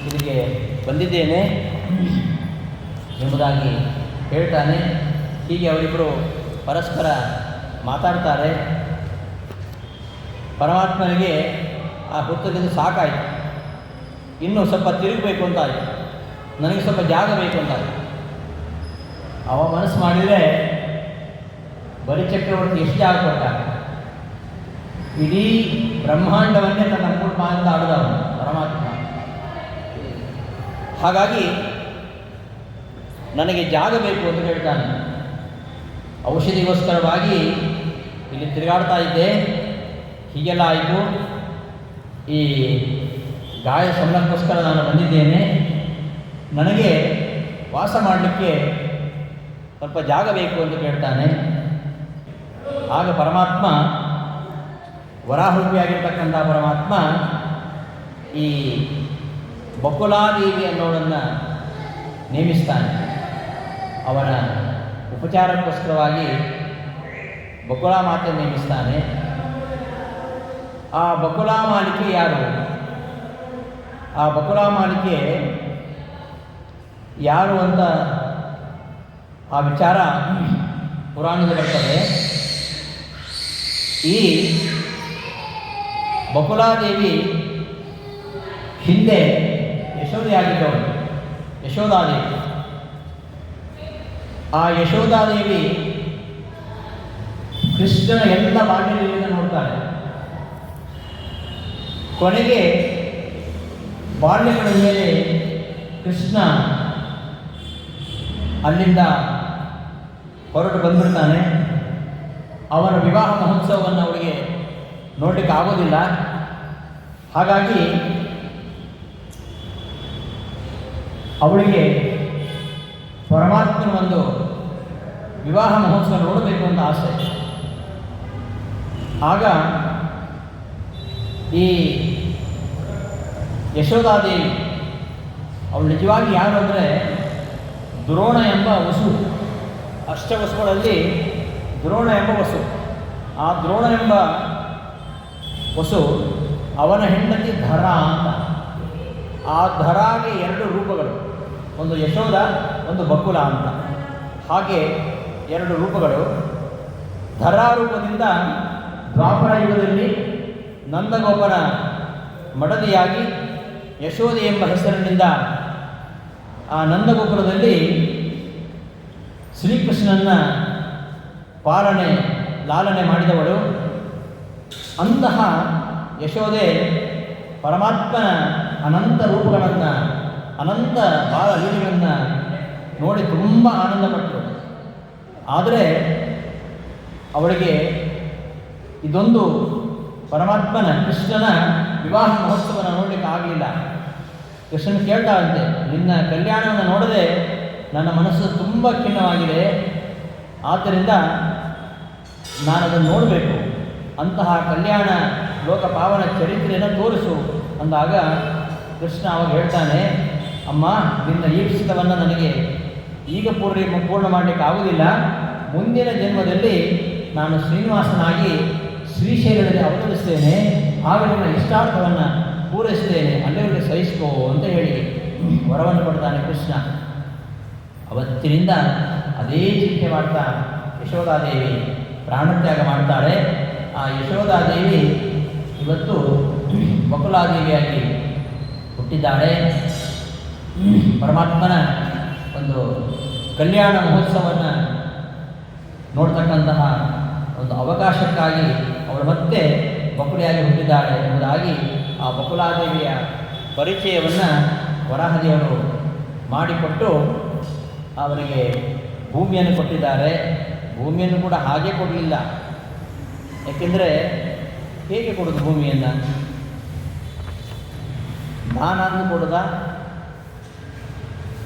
ಇಲ್ಲಿಗೆ ಬಂದಿದ್ದೇನೆ ಎಂಬುದಾಗಿ ಹೇಳ್ತಾನೆ. ಹೀಗೆ ಅವರಿಬ್ಬರು ಪರಸ್ಪರ ಮಾತಾಡ್ತಾರೆ. ಪರಮಾತ್ಮನಿಗೆ ಆ ಹುತ್ತದಿಂದ ಸಾಕಾಯಿತು, ಇನ್ನೂ ಸ್ವಲ್ಪ ತಿರುಗಬೇಕು ಅಂತಾಯಿತು, ನನಗೆ ಸ್ವಲ್ಪ ಜಾಗ ಬೇಕು ಅಂತಾಯಿತು. ಅವ ಮನಸ್ಸು ಮಾಡಿದರೆ ಬಲಿಚಕ್ರವರ್ತಿ ಎಷ್ಟು ಜಾಗ ಕೊಟ್ಟ? ಇಡೀ ಬ್ರಹ್ಮಾಂಡವನ್ನೇ ತನ್ನ ಮೂರು ಪಾದಿಂದ ಆಡಿದವನು ಪರಮಾತ್ಮ. ಹಾಗಾಗಿ ನನಗೆ ಜಾಗ ಬೇಕು ಅಂತ ಹೇಳ್ತಾನೆ. ಔಷಧಿಗೋಸ್ಕರವಾಗಿ ಇಲ್ಲಿ ತಿರುಗಾಡ್ತಾ ಇದ್ದೆ, ಹೀಗೆಲ್ಲ ಆಯಿತು, ಈ ಗಾಯ ಸಂಬಳಕ್ಕೋಸ್ಕರ ನಾನು ಬಂದಿದ್ದೇನೆ, ನನಗೆ ವಾಸ ಮಾಡಲಿಕ್ಕೆ ಸ್ವಲ್ಪ ಜಾಗ ಬೇಕು ಅಂತ ಕೇಳ್ತಾನೆ. ಆಗ ಪರಮಾತ್ಮ, ವರಾಹರೂಪಿಯಾಗಿರ್ತಕ್ಕಂಥ ಪರಮಾತ್ಮ ಈ ಬಕುಲಾದೇವಿ ಅನ್ನೋಳನ್ನು ನೇಮಿಸ್ತಾನೆ. ಅವನ ಉಪಚಾರಕ್ಕೋಸ್ಕರವಾಗಿ ಬಕುಳಾ ಮಾತೆ ನೇಮಿಸ್ತಾನೆ. ಆ ಬಕುಳಾ ಮಾಲಿಕೆ ಯಾರು? ಆ ಬಕುಳಾ ಮಾಲಿಕೆ ಯಾರು ಅಂತ ಆ ವಿಚಾರ ಪುರಾಣದಲ್ಲಿ ಬರ್ತದೆ. ಈ ಬಕುಲಾದೇವಿ ಹಿಂದೆ ಯಶೋದೆಯಾಗಿದ್ದವಳು, ಯಶೋದಾದೇವಿ. ಆ ಯಶೋದಾದೇವಿ ಕೃಷ್ಣನ ಎಲ್ಲ ಬಾಲ್ಯಲೀಲೆಯನ್ನು ನೋಡ್ತಾಳೆ. ಕೊನೆಗೆ ಬಾಲ್ಯಗಳ ಮೇಲೆ ಕೃಷ್ಣ ಅಲ್ಲಿಂದ ಹೊರಟು ಬಂದ್ಬಿಡ್ತಾನೆ. ಅವನ ವಿವಾಹ ಮಹೋತ್ಸವವನ್ನು ಅವಳಿಗೆ ನೋಡಲಿಕ್ಕೆ ಆಗೋದಿಲ್ಲ. ಹಾಗಾಗಿ ಅವಳಿಗೆ ಪರಮಾತ್ಮನ ಒಂದು ವಿವಾಹ ಮಹೋತ್ಸವ ನೋಡಬೇಕು ಅಂತ ಆಸೆ. ಆಗ ಈ ಯಶೋದಾದೇವಿ ಅವಳು ನಿಜವಾಗಿ ಯಾರು ಅಂದರೆ ದ್ರೋಣ ಎಂಬ ವಸು, ಅಷ್ಟವಸುಗಳಲ್ಲಿ ದ್ರೋಣ ಎಂಬ ವಸು. ಆ ದ್ರೋಣ ಎಂಬ ವಸು ಅವನ ಹೆಂಡತಿ ಧರ ಅಂತ. ಆ ಧರಾಗೆ ಎರಡು ರೂಪಗಳು, ಒಂದು ಯಶೋಧ, ಒಂದು ಬಕುಲ ಅಂತ. ಹಾಗೆ ಎರಡು ರೂಪಗಳು. ಧರಾ ರೂಪದಿಂದ ದ್ವಾಪರ ಯುಗದಲ್ಲಿ ನಂದಗೋಪನ ಮಡದಿಯಾಗಿ ಯಶೋಧೆ ಎಂಬ ಹೆಸರಿನಿಂದ ಆ ನಂದಗೋಪುರದಲ್ಲಿ ಶ್ರೀಕೃಷ್ಣನ ಪಾಲನೆ ಲಾಲನೆ ಮಾಡಿದವಳು. ಅಂತಹ ಯಶೋಧೆ ಪರಮಾತ್ಮನ ಅನಂತ ರೂಪಗಳನ್ನು, ಅನಂತ ಬಾಲ ಲೀಲೆಗಳನ್ನು ನೋಡಿ ತುಂಬ ಆನಂದಪಟ್ಟರು. ಆದರೆ ಅವಳಿಗೆ ಇದೊಂದು ಪರಮಾತ್ಮನ ಕೃಷ್ಣನ ವಿವಾಹ ಮಹೋತ್ಸವನ ನೋಡಲಿಕ್ಕೆ ಆಗಲಿಲ್ಲ. ಕೃಷ್ಣನ ಕೇಳ್ತಾಳಂತೆ, ನಿನ್ನ ಕಲ್ಯಾಣವನ್ನು ನೋಡದೆ ನನ್ನ ಮನಸ್ಸು ತುಂಬ ಖಿನ್ನವಾಗಿದೆ, ಆದ್ದರಿಂದ ನಾನದನ್ನು ನೋಡಬೇಕು, ಅಂತಹ ಕಲ್ಯಾಣ ಲೋಕ ಪಾವನ ಚರಿತ್ರೆಯನ್ನು ತೋರಿಸು ಅಂದಾಗ ಕೃಷ್ಣ ಅವಾಗ ಹೇಳ್ತಾನೆ, ಅಮ್ಮ, ನಿನ್ನ ಈಪ್ಸಿತವನ್ನು ನನಗೆ ಈಗ ಪೂರ್ಣ ಮಾಡಲಿಕ್ಕೆ ಆಗುವುದಿಲ್ಲ. ಮುಂದಿನ ಜನ್ಮದಲ್ಲಿ ನಾನು ಶ್ರೀನಿವಾಸನಾಗಿ ಶ್ರೀಶೈಲದಲ್ಲಿ ಅವತರಿಸ್ತೇನೆ, ಆಗ ನಿನ್ನ ಇಷ್ಟಾರ್ಥವನ್ನು ಪೂರೈಸ್ತೇನೆ, ಅಲ್ಲಿವರೆಗೆ ಸಹಿಸ್ಕೋ ಅಂತ ಹೇಳಿ ವರವನ್ನು ಕೊಡ್ತಾನೆ ಕೃಷ್ಣ. ಅವತ್ತಿನಿಂದ ಅದೇ ಚಿಂತೆ ಮಾಡ್ತಾ ಯಶೋದಾದೇವಿ ಪ್ರಾಣತ್ಯಾಗ ಮಾಡ್ತಾಳೆ. ಆ ಯಶೋದಾದೇವಿ ಇವತ್ತು ಬಕುಲಾದೇವಿಯಾಗಿ ಹುಟ್ಟಿದ್ದಾಳೆ. ಪರಮಾತ್ಮನ ಒಂದು ಕಲ್ಯಾಣ ಮಹೋತ್ಸವವನ್ನು ನೋಡ್ತಕ್ಕಂತಹ ಒಂದು ಅವಕಾಶಕ್ಕಾಗಿ ಅವಳು ಮತ್ತೆ ಬಕುಳಿಯಾಗಿ ಹುಟ್ಟಿದ್ದಾಳೆ ಎಂಬುದಾಗಿ ಆ ಬಕುಲಾದೇವಿಯ ಪರಿಚಯವನ್ನು ವರಾಹದೇವರು ಮಾಡಿಕೊಟ್ಟು ಅವರಿಗೆ ಭೂಮಿಯನ್ನು ಕೊಟ್ಟಿದ್ದಾರೆ. ಭೂಮಿಯನ್ನು ಕೂಡ ಹಾಗೆ ಕೊಡಲಿಲ್ಲ. ಏಕೆಂದರೆ ಹೇಗೆ ಕೊಡೋದು ಭೂಮಿಯನ್ನು? ದಾನ ಅಂತ ಕೊಡೋದ?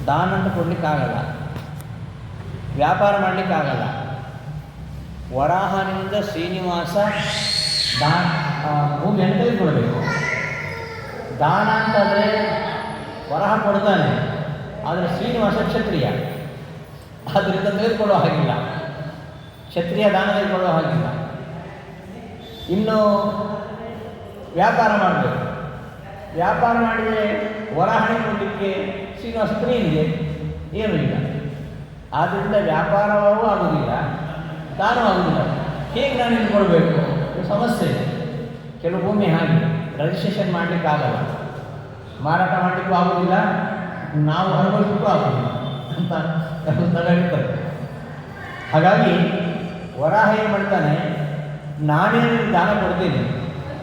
ದಾನ ಅಂತ ಕೊಡಲಿಕ್ಕಾಗಲ್ಲ, ವ್ಯಾಪಾರ ಮಾಡಲಿಕ್ಕಾಗಲ್ಲ. ವರಾಹನಿಂದ ಶ್ರೀನಿವಾಸ ಭೂಮಿಯನ್ನು ತೆಗೆದುಕೊಳ್ಬೇಕು. ದಾನ ಅಂತಂದರೆ ವರಾಹ ಕೊಡ್ತಾನೆ, ಆದರೆ ಶ್ರೀನಿವಾಸ ಕ್ಷತ್ರಿಯ, ಆದ್ದರಿಂದ ತೆಗೆದುಕೊಳ್ಳೋ ಹಾಗಿಲ್ಲ. ಕ್ಷತ್ರಿಯ ದಾನ ತೆಗೆದುಕೊಳ್ಳೋ ಹಾಗಿಲ್ಲ. ಇನ್ನು ವ್ಯಾಪಾರ ಮಾಡಬೇಕು. ವ್ಯಾಪಾರ ಮಾಡಿದರೆ ವರಾಹಣೆ ಕೊಡಲಿಕ್ಕೆ ಶ್ರೀನಿವಾಸ ಏನಿದೆ? ಏನೂ ಇಲ್ಲ. ಆದ್ದರಿಂದ ವ್ಯಾಪಾರವೂ ಆಗುವುದಿಲ್ಲ, ದಾನವೂ ಆಗುವುದಿಲ್ಲ. ಹೇಗೆ ನಾನು ಇಲ್ಲಿ ಕೊಡಬೇಕು? ಸಮಸ್ಯೆ ಇದೆ. ಕೆಲವು ಭೂಮಿ ಹಾಗೆ ರಿಜಿಸ್ಟ್ರೇಷನ್ ಮಾಡಲಿಕ್ಕಾಗಲ್ಲ, ಮಾರಾಟ ಮಾಡಲಿಕ್ಕೂ ಆಗೋದಿಲ್ಲ, ನಾವು ಅನುಭವಿಸಲಿಕ್ಕೂ ಆಗೋದಿಲ್ಲ ಅಂತ ತಗೊಂಡಿರ್ತಾರೆ. ಹಾಗಾಗಿ ವರಾಹ ಏನು ಮಾಡ್ತಾನೆ, ನಾನೇ ದಾನ ಕೊಡ್ತೀನಿ,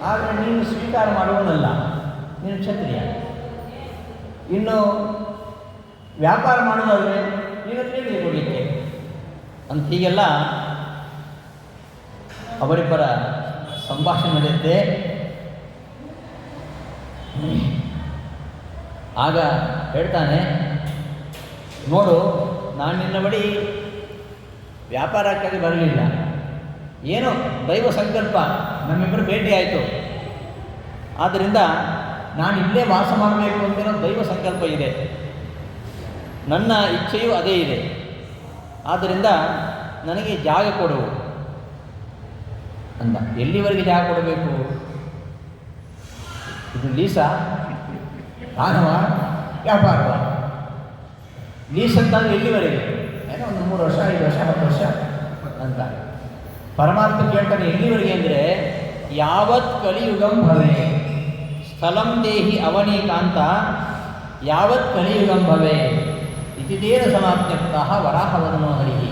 ಆದರೆ ನೀನು ಸ್ವೀಕಾರ ಮಾಡುವನಲ್ಲ, ನೀನು ಕ್ಷತ್ರಿಯ. ಇನ್ನು ವ್ಯಾಪಾರ ಮಾಡೋದಾದರೆ ನೀನು ಹೇಗೆ ಕೊಡಲಿಕ್ಕೆ ಅಂತ ಹೀಗೆಲ್ಲ ಅವರಿಬ್ಬರ ಸಂಭಾಷಣೆ ನಡೆಯುತ್ತೆ. ಆಗ ಹೇಳ್ತಾನೆ, ನೋಡು, ನಾನು ನಿನ್ನ ಬಳಿ ವ್ಯಾಪಾರಕ್ಕಾಗಿ ಬರಲಿಲ್ಲ, ಏನೋ ದೈವ ಸಂಕಲ್ಪ ನಮ್ಮಿಬ್ಬರು ಭೇಟಿ ಆಯಿತು, ಆದ್ದರಿಂದ ನಾನು ಇಲ್ಲೇ ವಾಸ ಮಾಡಬೇಕು ಅಂತೇನೋ ದೈವ ಸಂಕಲ್ಪ ಇದೆ, ನನ್ನ ಇಚ್ಛೆಯೂ ಅದೇ ಇದೆ, ಆದ್ದರಿಂದ ನನಗೆ ಜಾಗ ಕೊಡು ಅಂದ. ಎಲ್ಲಿವರೆಗೆ ಜಾಗ ಕೊಡಬೇಕು? ಇದು ಲೀಸಾ, ದಾನವ, ವ್ಯಾಪಾರವ? ಲೀಸ್ ಅಂತಂದರೆ ಎಲ್ಲಿವರೆಗೆ? ಏನೋ ಒಂದು 3 ವರ್ಷ, 5 ವರ್ಷ, 10 ವರ್ಷ ಅಂತ. ಪರಮಾತ್ಮ ಕೇಳ್ತಾನೆ ಎಲ್ಲಿವರೆಗೆ ಅಂದರೆ, ಯಾವತ್ ಕಲಿಯುಗಂ ಭವೆ ಸ್ಥಳಂ ದೇಹಿ ಅವನೀಕಾಂತ ಯಾವತ್ ಕಲಿಯುಗಂ ಭವೆ ಇತಿದೇನ ಸಮಾಪ್ತ್ಯರ್ಥಃ ವರಾಹವದನೋ ಹರಿಹಿ.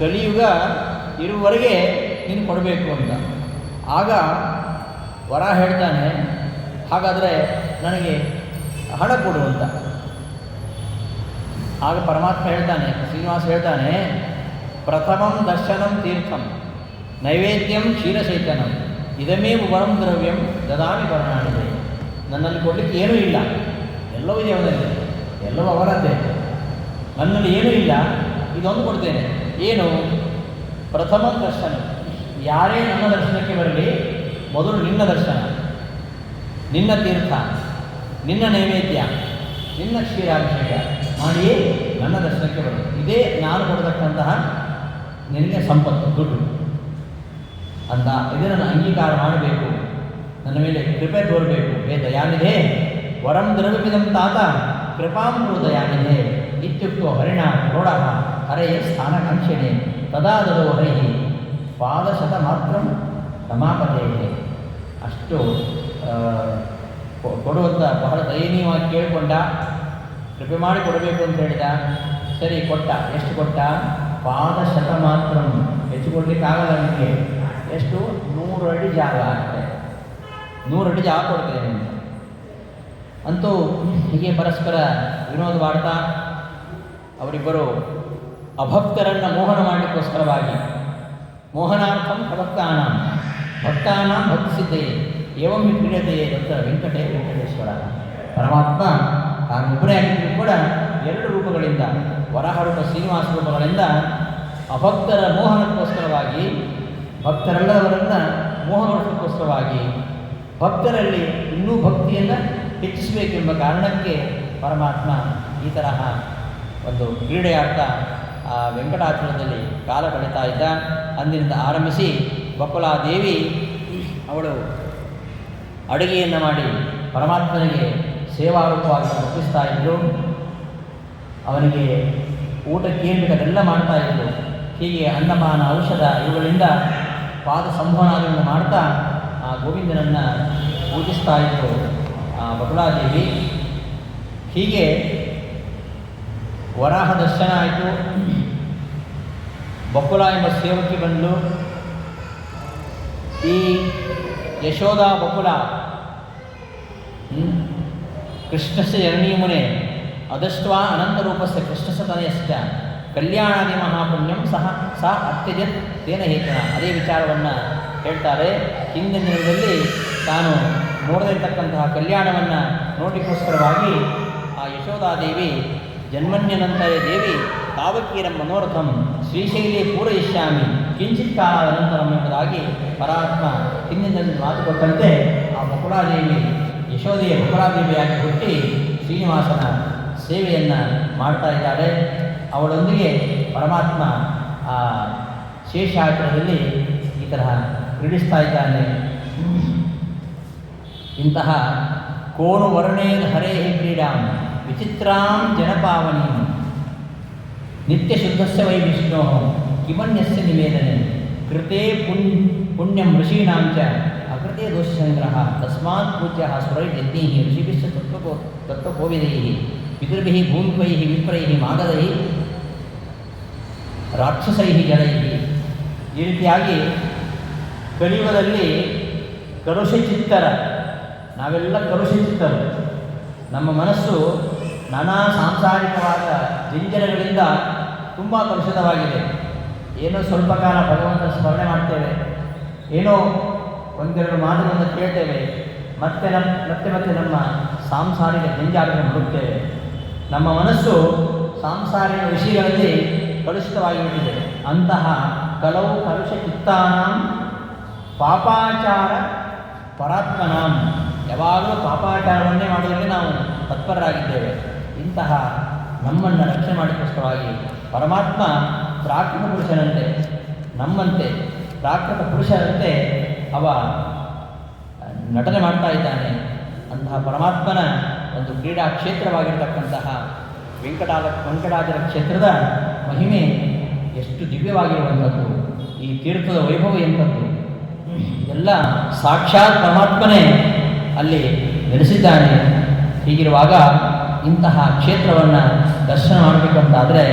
ಕಲಿಯುಗ ಇರುವವರೆಗೆ ನೀನು ಕೊಡಬೇಕು ಅಂತ. ಆಗ ವರಾಹ ಹೇಳ್ತಾನೆ, ಹಾಗಾದರೆ ನನಗೆ ಹಣ ಕೊಡು ಅಂತ. ಆಗ ಪರಮಾತ್ಮ ಹೇಳ್ತಾನೆ, ಶ್ರೀನಿವಾಸ ಹೇಳ್ತಾನೆ, ಪ್ರಥಮಂ ದರ್ಶನಂ ತೀರ್ಥಂ ನೈವೇದ್ಯಂ ಕ್ಷೀರಸೈತನಂ ಇದಮೇವ ವರಂ ದ್ರವ್ಯಂ ದದಾಮಿ ವರ್ಣಾಣಿದೆ. ನನ್ನಲ್ಲಿ ಕೊಡಲಿಕ್ಕೆ ಏನೂ ಇಲ್ಲ, ಎಲ್ಲವೂ ಇದೆ ಅವನಲ್ಲಿ, ಎಲ್ಲವೂ ಅವರದ್ದೇ. ನನ್ನಲ್ಲಿ ಏನೂ ಇಲ್ಲ, ಇದೊಂದು ಕೊಡ್ತೇನೆ. ಏನು? ಪ್ರಥಮ ದರ್ಶನ. ಯಾರೇ ನನ್ನ ದರ್ಶನಕ್ಕೆ ಬರಲಿ, ಮೊದಲು ನಿನ್ನ ದರ್ಶನ, ನಿನ್ನ ತೀರ್ಥ, ನಿನ್ನ ನೈವೇದ್ಯ, ನಿನ್ನ ಕ್ಷೀರಾಭಿಷೇಕ ಮಾಡಿ ನನ್ನ ದರ್ಶನಕ್ಕೆ ಬರಲಿ. ಇದೇ ನಾನು ಕೊಡತಕ್ಕಂತಹ ನಿನಗೆ ಸಂಪತ್ತು, ದುಡ್ಡು ಅಂತ. ಇದನ್ನು ಅಂಗೀಕಾರ ಮಾಡಬೇಕು, ನನ್ನ ಮೇಲೆ ಕೃಪೆ ತೋರಬೇಕು. ಹೇ ದಯಾನಿಧೆ, ವರಂ ದ್ರವ್ಯಮಿದಂ ತಾತ ಕೃಪಾಂ ಕುರು ದಯಾನಿಧೆ ಇತ್ಯುಕ್ತೋ ಹರಿಣ ಕ್ರೋಢ ಹರೆಯ ಸ್ಥಾನಕಾಂಕ್ಷಣೆ ತದಾ ದದೋ ಹರಿಹಿ ಪಾದಶತ ಮಾತ್ರ ರಮಾಪದೇ. ಅಷ್ಟು ಕೊಡುವಂಥ ಬಹಳ ದಯನೀಯವಾಗಿ ಕೇಳಿಕೊಂಡ, ಕೃಪೆ ಮಾಡಿ ಕೊಡಬೇಕು ಅಂತ ಹೇಳಿದ. ಸರಿ, ಕೊಟ್ಟ. ಎಷ್ಟು ಕೊಟ್ಟ? ಪಾದಶತ ಮಾತ್ರ. ಹೆಚ್ಚು ಕೊಡಲಿಕ್ಕಾಗಲ್ಲ ನಿಮಗೆ. ಎಷ್ಟು? 100 ಅಡಿ ಜಾಗ ಅಷ್ಟೇ. 100 ಅಡಿ ಜಾಗ ಕೊಡ್ತೇನೆ ಅಂತ. ಅಂತೂ ಹೀಗೆ ಪರಸ್ಪರ ವಿನೋದವಾಡ್ತಾ ಅವರಿಬ್ಬರು ಅಭಕ್ತರನ್ನು ಮೋಹನ ಮಾಡಲಿಕ್ಕೋಸ್ಕರವಾಗಿ, ಮೋಹನಾರ್ಥಂ ಭಕ್ತಾನಾಂ ಭಕ್ತಾನಾಂ ಭಕ್ತಿಸಿದ್ಧಯೇ ಏವಂ ಕ್ರೀಡತೆಯೇ ದತ್ತ ವೆಂಕಟೇಶ್ವರ. ಪರಮಾತ್ಮ ತಾನೊಬ್ಬರೇ ಆಗಿದ್ದರೂ ಕೂಡ 2 ರೂಪಗಳಿಂದ, ವರಾಹ ರೂಪ, ಶ್ರೀನಿವಾಸ ರೂಪಗಳಿಂದ ಅಭಕ್ತರ ಮೋಹನಕ್ಕೋಸ್ಕರವಾಗಿ, ಭಕ್ತರೆಲ್ಲವರನ್ನು ಮೋಹಗೊಳಿಸೋಕ್ಕೋಸ್ಕರವಾಗಿ, ಭಕ್ತರಲ್ಲಿ ಇನ್ನೂ ಭಕ್ತಿಯನ್ನು ಹೆಚ್ಚಿಸಬೇಕೆಂಬ ಕಾರಣಕ್ಕೆ ಪರಮಾತ್ಮ ಈ ತರಹ ಒಂದು ಕ್ರೀಡೆಯಾಡ್ತಾ ಆ ವೆಂಕಟಾಚಲದಲ್ಲಿ ಕಾಲ ಕಳೀತಾ ಇದ್ದ. ಅಂದಿನಿಂದ ಆರಂಭಿಸಿ ಬಕುಲಾದೇವಿ ಅವಳು ಅಡುಗೆಯನ್ನು ಮಾಡಿ ಪರಮಾತ್ಮನಿಗೆ ಸೇವಾರೂಪವಾಗಿ ಸಮರ್ಪಿಸ್ತಾ ಇದ್ದರು. ಅವನಿಗೆ ಊಟಕ್ಕೆ ಏನು ಬೇಕು ಅದೆಲ್ಲ ಮಾಡ್ತಾ ಇದ್ದರು. ಹೀಗೆ ಅನ್ನಪಾನ, ಔಷಧ ಇವುಗಳಿಂದ ಪಾದ ಸಂವಹನಾದಿಗಳನ್ನು ಮಾಡ್ತಾ ಆ ಗೋವಿಂದನನ್ನು ಪೂಜಿಸ್ತಾ ಇದ್ದರು ಆ ಬಕುಲಾದೇವಿ. ಹೀಗೆ ವರಾಹ ದರ್ಶನ ಆಯಿತು. ಬಕುಲ ಎಂಬ ಸೇವಕಿ ಬಂದು ಈ ಯಶೋಧ ಬಕುಲ ಕೃಷ್ಣಸ್ಯ ಜನನೀಮುನೆ ಅದಷ್ಟ್ವಾ ಅನಂತರೂಪಸ್ಯ ಕೃಷ್ಣಸ್ಯ ತನಯಶ್ಚ ಕಲ್ಯಾಣಾದಿ ಮಹಾಪುಣ್ಯಂ ಸಹ ಅತ್ಯಜತ್ ತೇನ ಹೇತನ. ಅದೇ ವಿಚಾರವನ್ನು ಹೇಳ್ತಾರೆ. ಹಿಂದಿನ ದಿನದಲ್ಲಿ ತಾನು ನೋಡದಿರ್ತಕ್ಕಂತಹ ಕಲ್ಯಾಣವನ್ನು ನೋಡಲಿಕ್ಕೋಸ್ಕರವಾಗಿ ಆ ಯಶೋಧಾದೇವಿ ಜನ್ಮನ್ಯನಂತರೇ ದೇವಿ ತಾವಕೀರಂ ಮನೋರಥಂ ಶ್ರೀಶೈಲೇ ಪೂರಯಿಷ್ಯಾಮಿ ಕಿಂಚಿತ್ ಕಾಲದ ನಂತರಂ ಎಂಬುದಾಗಿ ಪರಮಾತ್ಮ ಹಿಂದಿನಲ್ಲಿ ಮಾತು ಕೊಟ್ಟಂತೆ ಆ ಬಕುಲಾದೇವಿ ಯಶೋದೆಯ ಬಕುಲಾದೇವಿಯಾಗಿ ಹುಟ್ಟಿ ಶ್ರೀನಿವಾಸನ ಸೇವೆಯನ್ನು ಮಾಡ್ತಾ ಇದ್ದಾಳೆ. ಅವಳೊಂದಿಗೆ ಪರಮಾತ್ಮ ಆ ಶೇಷಾಚಲದಲ್ಲಿ ಈ ತರಹ ಕ್ರೀಡಿಸ್ತಾ ಇದ್ದಾನೆ. ಇಂತಹ ಕೋನು ವರ್ಣೇನ ಹರೇ ಕ್ರೀಡಾಂ ವಿಚಿತ್ರಾಂ ಜನಪಾವನಿ ನಿತ್ಯ ಶುದ್ಧಸ್ಯ ವೈ ವಿಷ್ಣೋ ಕಿಮನ್ಯಸ್ಯ ನಿವೇದನೆ ಕೃತೆ ಪುಣ್ಯಂ ಋಷೀಣಾಂ ಚ ಅಕೃತೆ ದೋಷಸಂಗ್ರಹ ತಸ್ಮಾತ್ ಪೂಜ್ಯ ಸುರೈರ್ಯಜ್ಞೈಃ ಋಷಿಭಿಶ್ಚ ತತ್ವಕೋವಿದೈಃ ಪಿತೃಭಿಃ ಭೂಮಿಕೈಃ ವಿಪ್ರೈಃ ಮಾಗಧೈಃ ರಾಕ್ಷಸೈಃ ಜಡೈಃ ಈ ರೀತಿಯಾಗಿ ಕಲಿಯುಗದಲ್ಲಿ ಕಲುಷಚಿತ್ತರ, ನಾವೆಲ್ಲ ಕಲುಷಚಿತ್ತರು. ನಮ್ಮ ಮನಸ್ಸು ನಾನಾ ಸಾಂಸಾರಿಕವಾದ ಜಂಜರಗಳಿಂದ ತುಂಬ ಕಲುಷಿತವಾಗಿದೆ. ಏನೋ ಸ್ವಲ್ಪ ಕಾಲ ಭಗವಂತನ ಸ್ಮರಣೆ ಮಾಡ್ತೇವೆ, ಏನೋ ಒಂದೆರಡು ಮಾತುಗಳನ್ನು ಕೇಳ್ತೇವೆ, ಮತ್ತೆ ಮತ್ತೆ ನಮ್ಮ ಸಾಂಸಾರಿಕ ಜಂಜಾಟಗಳನ್ನು ಹುಡುಕ್ತೇವೆ. ನಮ್ಮ ಮನಸ್ಸು ಸಾಂಸಾರಿಕ ವಿಷಯಗಳಲ್ಲಿ ಕಲುಷಿತವಾಗಿಬಿಟ್ಟಿದೆ. ಅಂತಹ ಕಲವು ಕಲುಷಚಿತ್ತಾನಾಂ ಪಾಪಾಚಾರ ಪರಾತ್ಮನಾಂ, ಯಾವಾಗಲೂ ಪಾಪಾಚಾರವನ್ನೇ ಮಾಡುವುದಕ್ಕೆ ನಾವು ತತ್ಪರರಾಗಿದ್ದೇವೆ. ಇಂತಹ ನಮ್ಮನ್ನು ರಕ್ಷಣೆ ಮಾಡಿಕೋಸ್ಕರವಾಗಿ ಪರಮಾತ್ಮ ಪ್ರಾಕೃತ ಪುರುಷನಂತೆ, ನಮ್ಮಂತೆ ಪ್ರಾಕೃತ ಪುರುಷನಂತೆ ಅವ ನಟನೆ ಮಾಡ್ತಾ ಇದ್ದಾನೆ. ಅಂತಹ ಪರಮಾತ್ಮನ ಒಂದು ಕ್ರೀಡಾ ಕ್ಷೇತ್ರವಾಗಿರತಕ್ಕಂತಹ ವೆಂಕಟಾಚಲ ಕ್ಷೇತ್ರದ ಮಹಿಮೆ ಎಷ್ಟು ದಿವ್ಯವಾಗಿರುವಂಥದ್ದು, ಈ ತೀರ್ಥದ ವೈಭವ ಎಂಥದ್ದು, ಎಲ್ಲ ಸಾಕ್ಷಾತ್ ಪರಮಾತ್ಮನೇ ಅಲ್ಲಿ ನೆಲೆಸಿದ್ದಾನೆ. ಹೀಗಿರುವಾಗ ಇಂತಹ ಕ್ಷೇತ್ರವನ್ನು ದರ್ಶನ ಮಾಡಬೇಕಂತಾದರೆ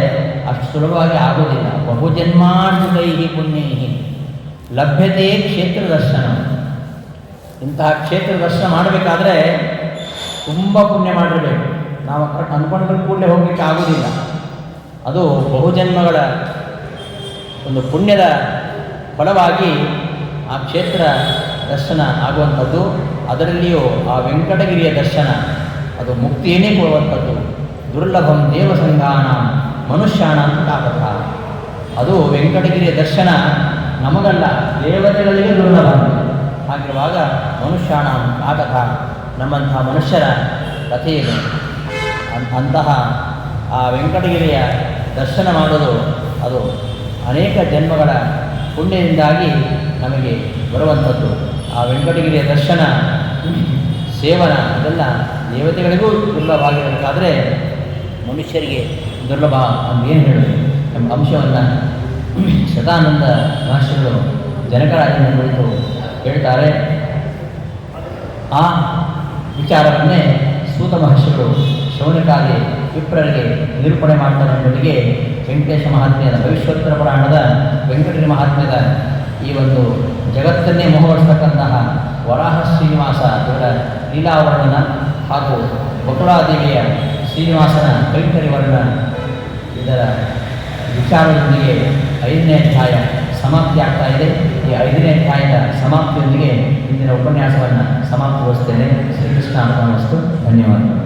ಅಷ್ಟು ಸುಲಭವಾಗಿ ಆಗೋದಿಲ್ಲ. ಬಹುಜನ್ಮಾರ್ಜಿತೈ ಪುಣ್ಯೈ ಲಭ್ಯತೆ ಕ್ಷೇತ್ರ ದರ್ಶನ. ಇಂತಹ ಕ್ಷೇತ್ರ ದರ್ಶನ ಮಾಡಬೇಕಾದ್ರೆ ತುಂಬ ಪುಣ್ಯ ಮಾಡಿರಬೇಕು. ನಾವು ಅಂದ್ಕೊಂಡ್ರೆ ಕೂಡಲೇ ಹೋಗಲಿಕ್ಕೆ ಆಗೋದಿಲ್ಲ. ಅದು ಬಹುಜನ್ಮಗಳ ಒಂದು ಪುಣ್ಯದ ಫಲವಾಗಿ ಆ ಕ್ಷೇತ್ರ ದರ್ಶನ ಆಗುವಂಥದ್ದು. ಅದರಲ್ಲಿಯೂ ಆ ವೆಂಕಟಗಿರಿಯ ದರ್ಶನ ಅದು ಮುಕ್ತಿಯನ್ನೇ ಕೊಡುವಂಥದ್ದು. ದುರ್ಲಭಂ ದೇವಸಂಘಾನ ಮನುಷ್ಯಾಣ ಕಾಕಥ. ಅದು ವೆಂಕಟಗಿರಿಯ ದರ್ಶನ ನಮಗಲ್ಲ, ದೇವತೆಗಳಿಗೆ ದುರ್ಲಭ. ಹಾಗಿರುವಾಗ ಮನುಷ್ಯಾಣ ಕಾಕಥ, ನಮ್ಮಂತಹ ಮನುಷ್ಯರ ಕಥೆಯೇನು? ಅಂತಹ ಆ ವೆಂಕಟಗಿರಿಯ ದರ್ಶನ ಮಾಡೋದು ಅದು ಅನೇಕ ಜನ್ಮಗಳ ಪುಣ್ಯದಿಂದಾಗಿ ನಮಗೆ ಬರುವಂಥದ್ದು. ಆ ವೆಂಕಟಗಿರಿಯ ದರ್ಶನ, ಸೇವನ ಅದೆಲ್ಲ ದೇವತೆಗಳಿಗೂ ದುರ್ಲಭ ಆಗಿರಬೇಕಾದ್ರೆ ಮನುಷ್ಯರಿಗೆ ದುರ್ಲಭ ಏನು ಹೇಳೋದು ಎಂಬ ಅಂಶವನ್ನು ಶತಾನಂದ ಮಹರ್ಷಿಗಳು ಜನಕರಾಜನ ಕುರಿತು ಹೇಳ್ತಾರೆ. ಆ ವಿಚಾರವನ್ನೇ ಸೂತ ಮಹರ್ಷಿಗಳು ಶೌನಕಾದಿ ವಿಪ್ರರಿಗೆ ನಿರೂಪಣೆ ಮಾಡ್ತಾರೆ ಅನ್ನೋದಿಗೆ ವೆಂಕಟೇಶ ಮಹಾತ್ಮ್ಯದ ಭವಿಷ್ಯೋತ್ತರ ಪುರಾಣದ ವೆಂಕಟಗಿರಿ ಮಹಾತ್ಮ್ಯದ ಈ ಒಂದು ಜಗತ್ತನ್ನೇ ಮೋಹಗೊಳಿಸ್ತಕ್ಕಂತಹ ವರಾಹ ಶ್ರೀನಿವಾಸ ಇವರ ಲೀಲಾವರ್ಣನ ಹಾಗೂ ಬಕುಳಾದೇವಿಯ ಶ್ರೀನಿವಾಸನ ಕೈಂಕರ್ಯ ವರ್ಣನ ಇದರ ವಿಚಾರದೊಂದಿಗೆ 5ನೇ ಅಧ್ಯಾಯ ಸಮಾಪ್ತಿ ಆಗ್ತಾ ಇದೆ. ಈ 5ನೇ ಅಧ್ಯಾಯದ ಸಮಾಪ್ತಿಯೊಂದಿಗೆ ಇಂದಿನ ಉಪನ್ಯಾಸವನ್ನು ಸಮಾಪ್ತಿಗೊಳಿಸ್ತೇನೆ. ಶ್ರೀಕೃಷ್ಣ ಅರ್ಪಣಮಸ್ತು. ಧನ್ಯವಾದಗಳು.